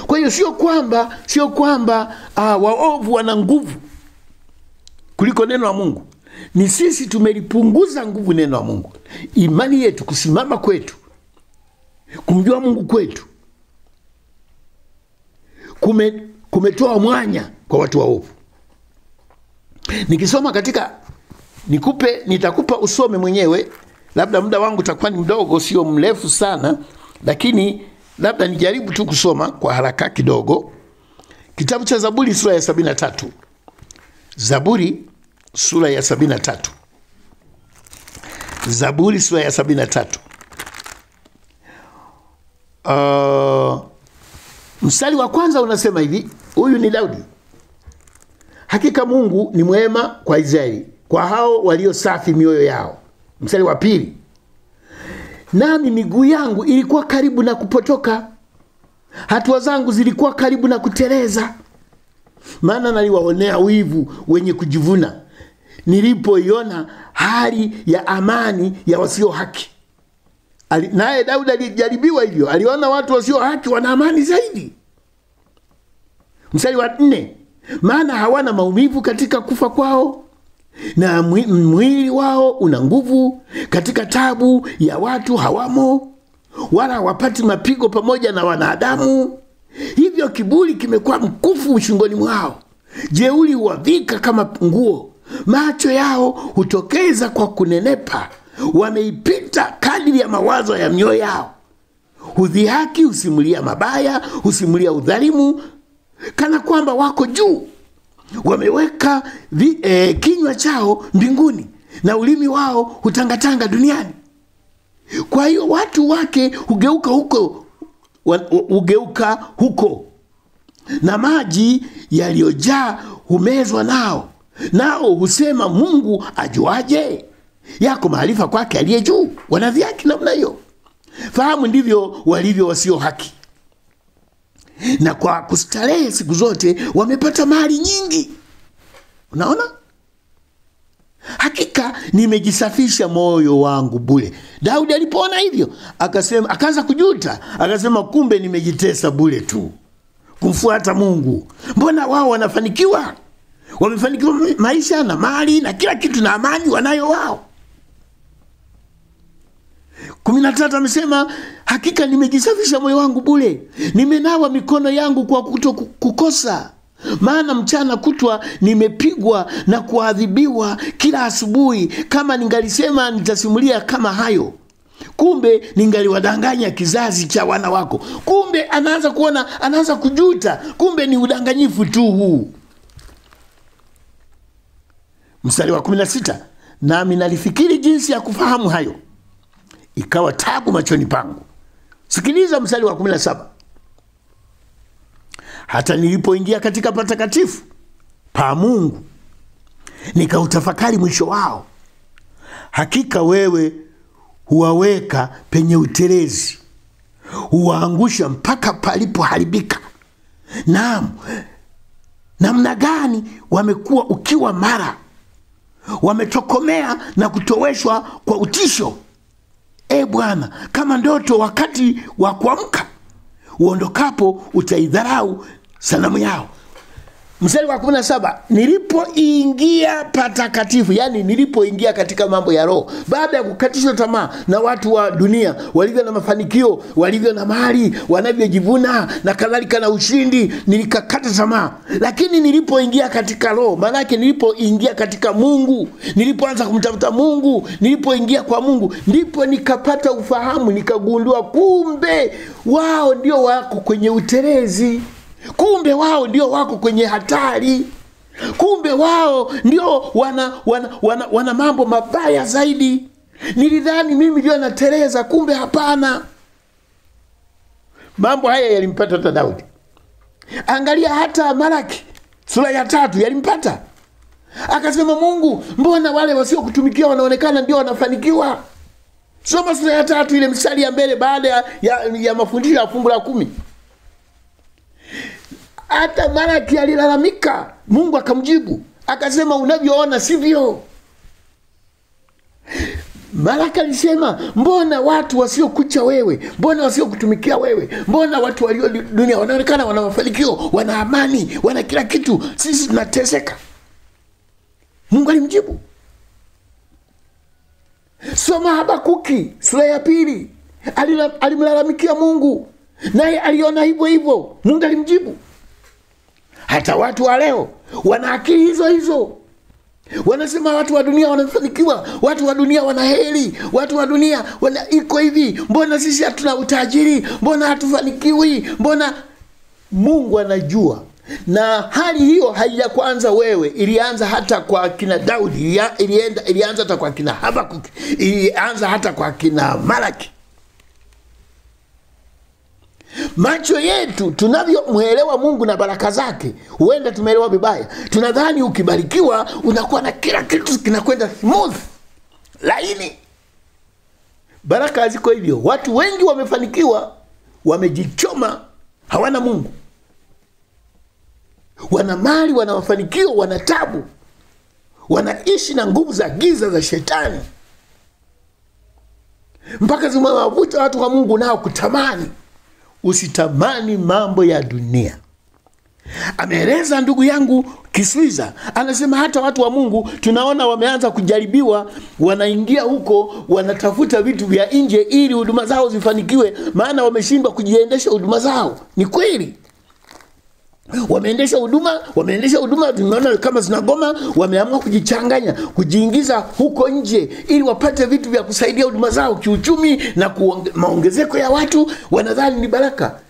Kwa hiyo sio kwamba waovu wana nguvu kuliko neno la Mungu. Ni sisi tumelipunguza nguvu neno la Mungu. Imani yetu, kusimama kwetu, kumjua Mungu kwetu, kumetoa mwanya kwa watu waovu. Nikisoma nitakupa usome mwenyewe. Labda muda wangu utakuwa ni mdogo, sio mrefu sana, lakini labda nijaribu tu kusoma kwa haraka kidogo. Kitabu cha Zaburi sura ya 73. Zaburi sura ya 73. Zaburi sura ya 73. Mstari wa kwanza unasema hivi, huyu ni Daudi: hakika Mungu ni mwema kwa Israeli, kwa hao walio safi mioyo yao. Mstari wa pili, nami miguu yangu ilikuwa karibu na kupotoka, hatua zangu zilikuwa karibu na kuteleza, maana naliwaonea wivu wenye kujivuna, nilipoiona hali ya amani ya wasio haki. Naye Daudi alijaribiwa hivyo, aliona watu wasio haki wana amani zaidi. Mstari wa 4, maana hawana maumivu katika kufa kwao, na mwili wao una nguvu, katika tabu ya watu hawamo, wala hawapati mapigo pamoja na wanadamu. Hivyo kiburi kimekuwa mkufu shingoni mwao, jeuri huwavika kama nguo, macho yao hutokeza kwa kunenepa, wameipita kadiri ya mawazo ya mioyo yao. Hudhihaki, husimulia mabaya, husimulia udhalimu, kana kwamba wako juu. Wameweka kinywa chao mbinguni, na ulimi wao hutangatanga duniani. Kwa hiyo watu wake hugeuka huko, na maji yaliyojaa humezwa nao. Nao husema, Mungu ajuaje? Yako maarifa kwake aliye juu. Wanadhihaki namna hiyo. Fahamu ndivyo walivyo wasio haki, na kwa kustarehe siku zote wamepata mali nyingi. Unaona? Hakika nimejisafisha moyo wangu bure. Daudi alipoona hivyo, akasema, akaanza kujuta, akasema, kumbe nimejitesa bure tu kumfuata Mungu. Mbona wao wanafanikiwa? Wamefanikiwa maisha na mali na kila kitu na amani wanayo wao. 13 amesema, hakika nimejisafisha moyo wangu bure, nimenawa mikono yangu kwa kukosa. Maana mchana kutwa nimepigwa na kuadhibiwa kila asubuhi. Kama ningalisema nitasimulia kama hayo, kumbe ningaliwadanganya kizazi cha wana wako. Kumbe anaanza kuona, anaanza kujuta, kumbe ni udanganyifu tu huu. Mstari wa 16, nami nalifikiri jinsi ya kufahamu hayo, ikawa tabu machoni pangu. Sikiliza mstari wa 17, hata nilipoingia katika patakatifu pa Mungu, nikautafakari mwisho wao. Hakika wewe huwaweka penye utelezi, huwaangusha mpaka palipoharibika. Naam, namna gani wamekuwa ukiwa mara, wametokomea na kutoweshwa kwa utisho. Bwana, kama ndoto wakati wa kuamka, uondokapo utaidharau sanamu yao. Mstari wa 17, nilipoingia patakatifu, yani nilipoingia katika mambo ya roho, baada ya kukatishwa tamaa na watu wa dunia walivyo na mafanikio, walivyo na mali, wanavyojivuna na kadhalika na ushindi, nilikakata tamaa. Lakini nilipoingia katika roho, maana yake nilipoingia katika Mungu, nilipoanza kumtafuta Mungu, nilipoingia kwa Mungu, ndipo nikapata ufahamu, nikagundua kumbe wao ndio wako kwenye utelezi. Kumbe wao ndio wako kwenye hatari. Kumbe wao ndio wana mambo mabaya zaidi. Nilidhani mimi ndio nateleza, kumbe hapana. Mambo haya yalimpata hata Daudi. Angalia hata Malaki sura ya 3 yalimpata. Akasema, Mungu, mbona wale wasio kutumikia wanaonekana ndio wanafanikiwa? Soma sura ya 3 ile mstari ya mbele, baada ya mafundisho ya fungu la 10. Hata Malaki alilalamika, Mungu akamjibu, akasema, unavyoona sivyo. Malaki alisema, mbona watu wasio kucha wewe, mbona wasio kutumikia wewe, mbona watu walio dunia wanaonekana wana mafanikio, wana amani, wana kila kitu, sisi tunateseka? Mungu alimjibu. Soma Habakuki sura ya 2, alimlalamikia Mungu, naye aliona hivyo hivyo, Mungu alimjibu. Hata watu wa leo wana akili hizo hizo. Wanasema watu wa dunia wanafanikiwa, watu wa dunia wana heri, watu wa dunia iko hivi, mbona sisi hatuna utajiri, mbona hatufanikiwi, mbona? Mungu anajua. Na hali hiyo haijaanza wewe, ilianza hata kwa kina Daudi, ilianza hata kwa kina Habakuki, ilianza hata kwa kina Malaki. Macho yetu tunavyomwelewa Mungu na baraka zake, huenda tumeelewa vibaya. Tunadhani ukibarikiwa unakuwa na kila kitu kinakwenda smooth, laini. Baraka haziko hivyo. Watu wengi wamefanikiwa, wamejichoma, hawana Mungu. Wana mali, wana mafanikio, wana tabu, wanaishi na nguvu za giza za shetani. mpaka zimewavuta watu wa Mungu nao kutamani. Usitamani mambo ya dunia. Ameeleza ndugu yangu Kiswiza, anasema hata watu wa Mungu tunaona wameanza kujaribiwa, wanaingia huko, wanatafuta vitu vya nje ili huduma zao zifanikiwe, maana wameshindwa kujiendesha huduma zao. Ni kweli. Wameendesha huduma, tunaona kama zinagoma, wameamua kujichanganya, kujiingiza huko nje ili wapate vitu vya kusaidia huduma zao kiuchumi na maongezeko ya watu, wanadhani ni baraka.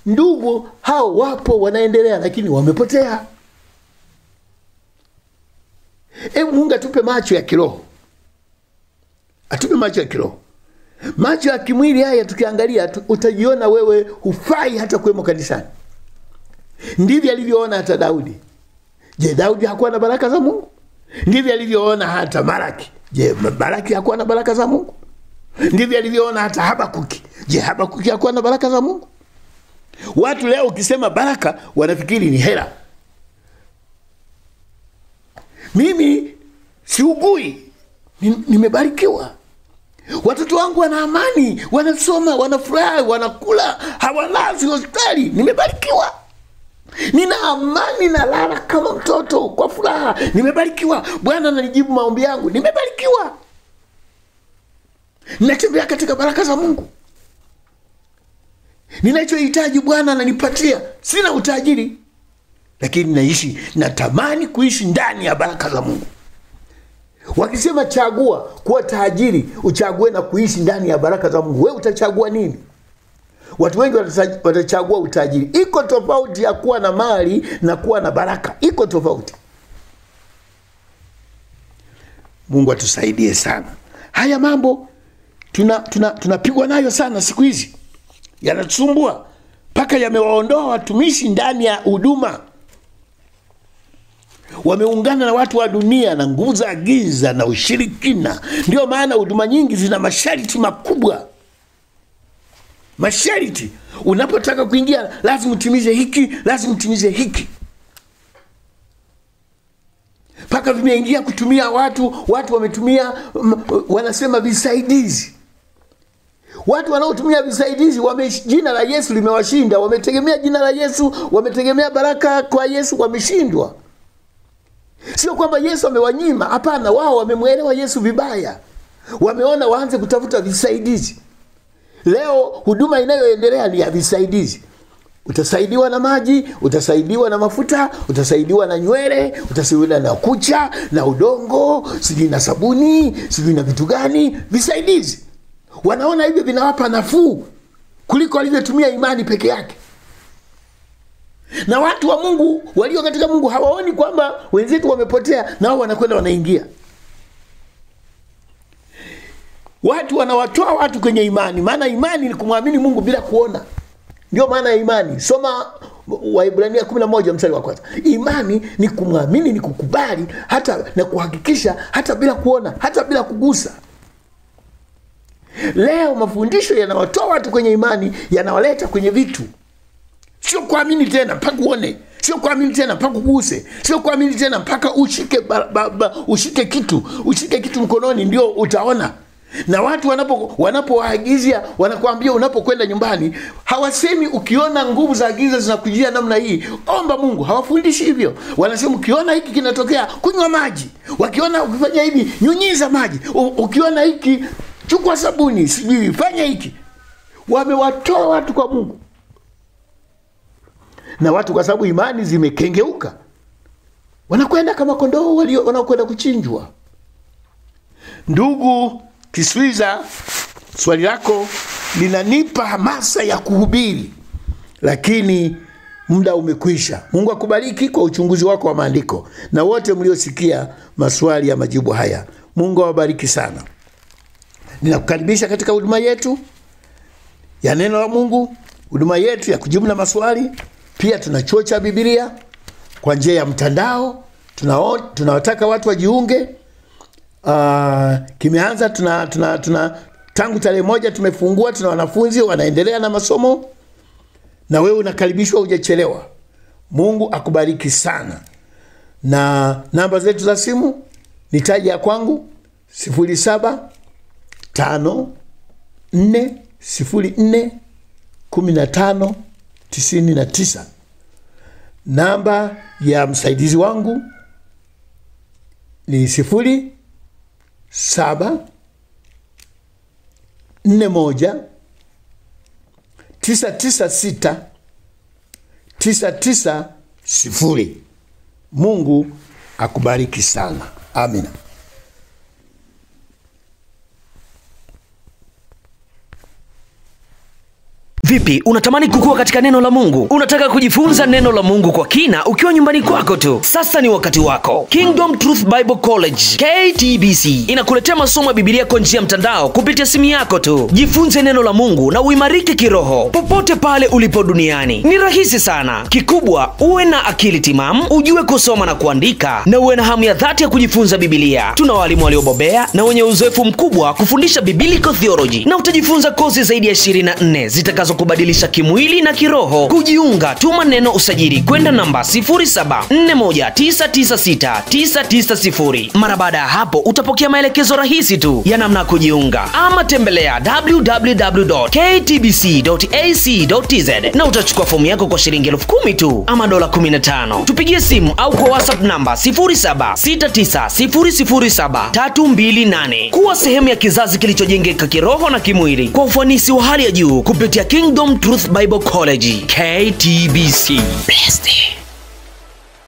Ndugu, hao wapo wanaendelea, lakini wamepotea. Mungu atupe macho ya kiroho. Atupe macho ya kiroho. Macho ya kimwili haya tukiangalia utajiona wewe hufai hata kuwemo kanisani. Ndivyo alivyoona hata Daudi. Je, Daudi hakuwa na baraka za Mungu? Ndivyo alivyoona hata Malaki. Je, Malaki hakuwa na baraka za Mungu? Ndivyo alivyoona hata Habakuki. Je, Habakuki hakuwa na baraka za Mungu? Watu leo ukisema baraka wanafikiri ni hela. Mimi siugui, nimebarikiwa. Watoto wangu wana amani, wanasoma, wanafurahi, wanakula, hawalazi hospitali. Nimebarikiwa. Nina amani, na lala kama mtoto kwa furaha. Nimebarikiwa. Bwana ananijibu maombi yangu. Nimebarikiwa. Ninatembea katika baraka za Mungu. Ninachohitaji Bwana ananipatia. Sina utajiri, lakini natamani kuishi ndani ya baraka za Mungu. Wakisema chagua kuwa tajiri, uchague na kuishi ndani ya baraka za Mungu, wewe utachagua nini? Watu wengi watachagua utajiri. Iko tofauti ya kuwa na mali na kuwa na baraka. Iko tofauti. Mungu atusaidie sana. Haya mambo tunapigwa nayo sana siku hizi. Yanatusumbua mpaka yamewaondoa watumishi ndani ya huduma. Wameungana na watu wa dunia na nguvu za giza na ushirikina. Ndio maana huduma nyingi zina masharti makubwa. Masharti. Unapotaka kuingia lazima utimize hiki, lazima utimize hiki. Paka vimeingia kutumia watu wametumia, wanasema visaidizi. Watu wanaotumia visaidizi jina la Yesu limewashinda. Wametegemea jina la Yesu, wametegemea baraka kwa Yesu, wameshindwa. Sio kwamba Yesu amewanyima, hapana, wao wamemuelewa Yesu vibaya. Wameona waanze kutafuta visaidizi. Leo huduma inayoendelea ni ya visaidizi. Utasaidiwa na maji, utasaidiwa na mafuta, utasaidiwa na nywele, utasaidiwa na kucha, na udongo, sijui na sabuni, sijui na vitu gani, visaidizi. Wanaona hivyo vinawapa nafuu kuliko walivyotumia imani peke yake. Na watu wa Mungu walio katika Mungu hawaoni kwamba wenzetu wamepotea, nao wanakwenda wanaingia. Watu wanawatoa watu kwenye imani, maana imani ni kumwamini Mungu bila kuona. Ndio maana ya imani. Soma Waebrania 11 mstari wa 1. Imani ni kumwamini, ni kukubali, hata na kuhakikisha, hata bila kuona, hata bila kugusa. Leo mafundisho yanawatoa watu kwenye imani, yanawaleta kwenye vitu. Sio kuamini tena mpaka uone, sio kuamini tena mpaka uguse, sio kuamini tena mpaka ushike kitu mkononi ndio utaona. Na watu wanapowaagizia, wanakuambia unapokwenda nyumbani, hawasemi ukiona nguvu za giza zinakujia namna hii, omba Mungu. Hawafundishi hivyo. Wanasema ukiona hiki kinatokea, kunywa maji. Wakiona ukifanya hivi, nyunyiza maji. Ukiona hiki, chukua sabuni, sijui fanya hiki. Wamewatoa watu kwa Mungu. Na watu kwa sababu imani zimekengeuka, wanakwenda kama kondoo wanakwenda kuchinjwa. Ndugu Kiswiza, swali lako linanipa hamasa ya kuhubiri, lakini muda umekwisha. Mungu akubariki kwa uchunguzi wako wa maandiko, na wote mliosikia maswali ya majibu haya, Mungu awabariki sana. Ninakukaribisha katika huduma yetu ya neno la Mungu, huduma yetu ya kujibu na maswali. Pia tuna chuo cha Biblia kwa njia ya mtandao. Tunawataka watu wajiunge. Kimeanza, tangu tarehe 1 tumefungua. Tuna wanafunzi wanaendelea na masomo, na wewe unakaribishwa, hujachelewa. Mungu akubariki sana. Na namba zetu za simu nitaja ya kwangu 0757 99. Namba ya msaidizi wangu ni 0741996990. Mungu akubariki sana. Amina. Vipi, unatamani kukua katika neno la Mungu? Unataka kujifunza neno la Mungu kwa kina ukiwa nyumbani kwako tu? Sasa ni wakati wako. Kingdom Truth Bible College KTBC inakuletea masomo ya Biblia kwa njia ya mtandao kupitia simu yako tu. Jifunze neno la Mungu na uimarike kiroho popote pale ulipo duniani. Ni rahisi sana. Kikubwa uwe na akili timamu, ujue kusoma na kuandika, na uwe na hamu ya dhati ya kujifunza Biblia. Tuna walimu waliobobea na wenye uzoefu mkubwa kufundisha biblical theology, na utajifunza kozi zaidi ya 24 zitakazo kubadilisha kimwili na kiroho. Kujiunga, tuma neno usajili kwenda namba 0741996990. Mara baada ya hapo utapokea maelekezo rahisi tu ya namna kujiunga, ama tembelea www.ktbc.ac.tz na utachukua fomu yako kwa shilingi 10,000 tu ama $15. Tupigie simu au kwa WhatsApp namba 0769007328. Kuwa sehemu ya kizazi kilichojengeka kiroho na kimwili kwa ufanisi wa hali ya juu kupitia Kingdom Truth Bible College KTBC.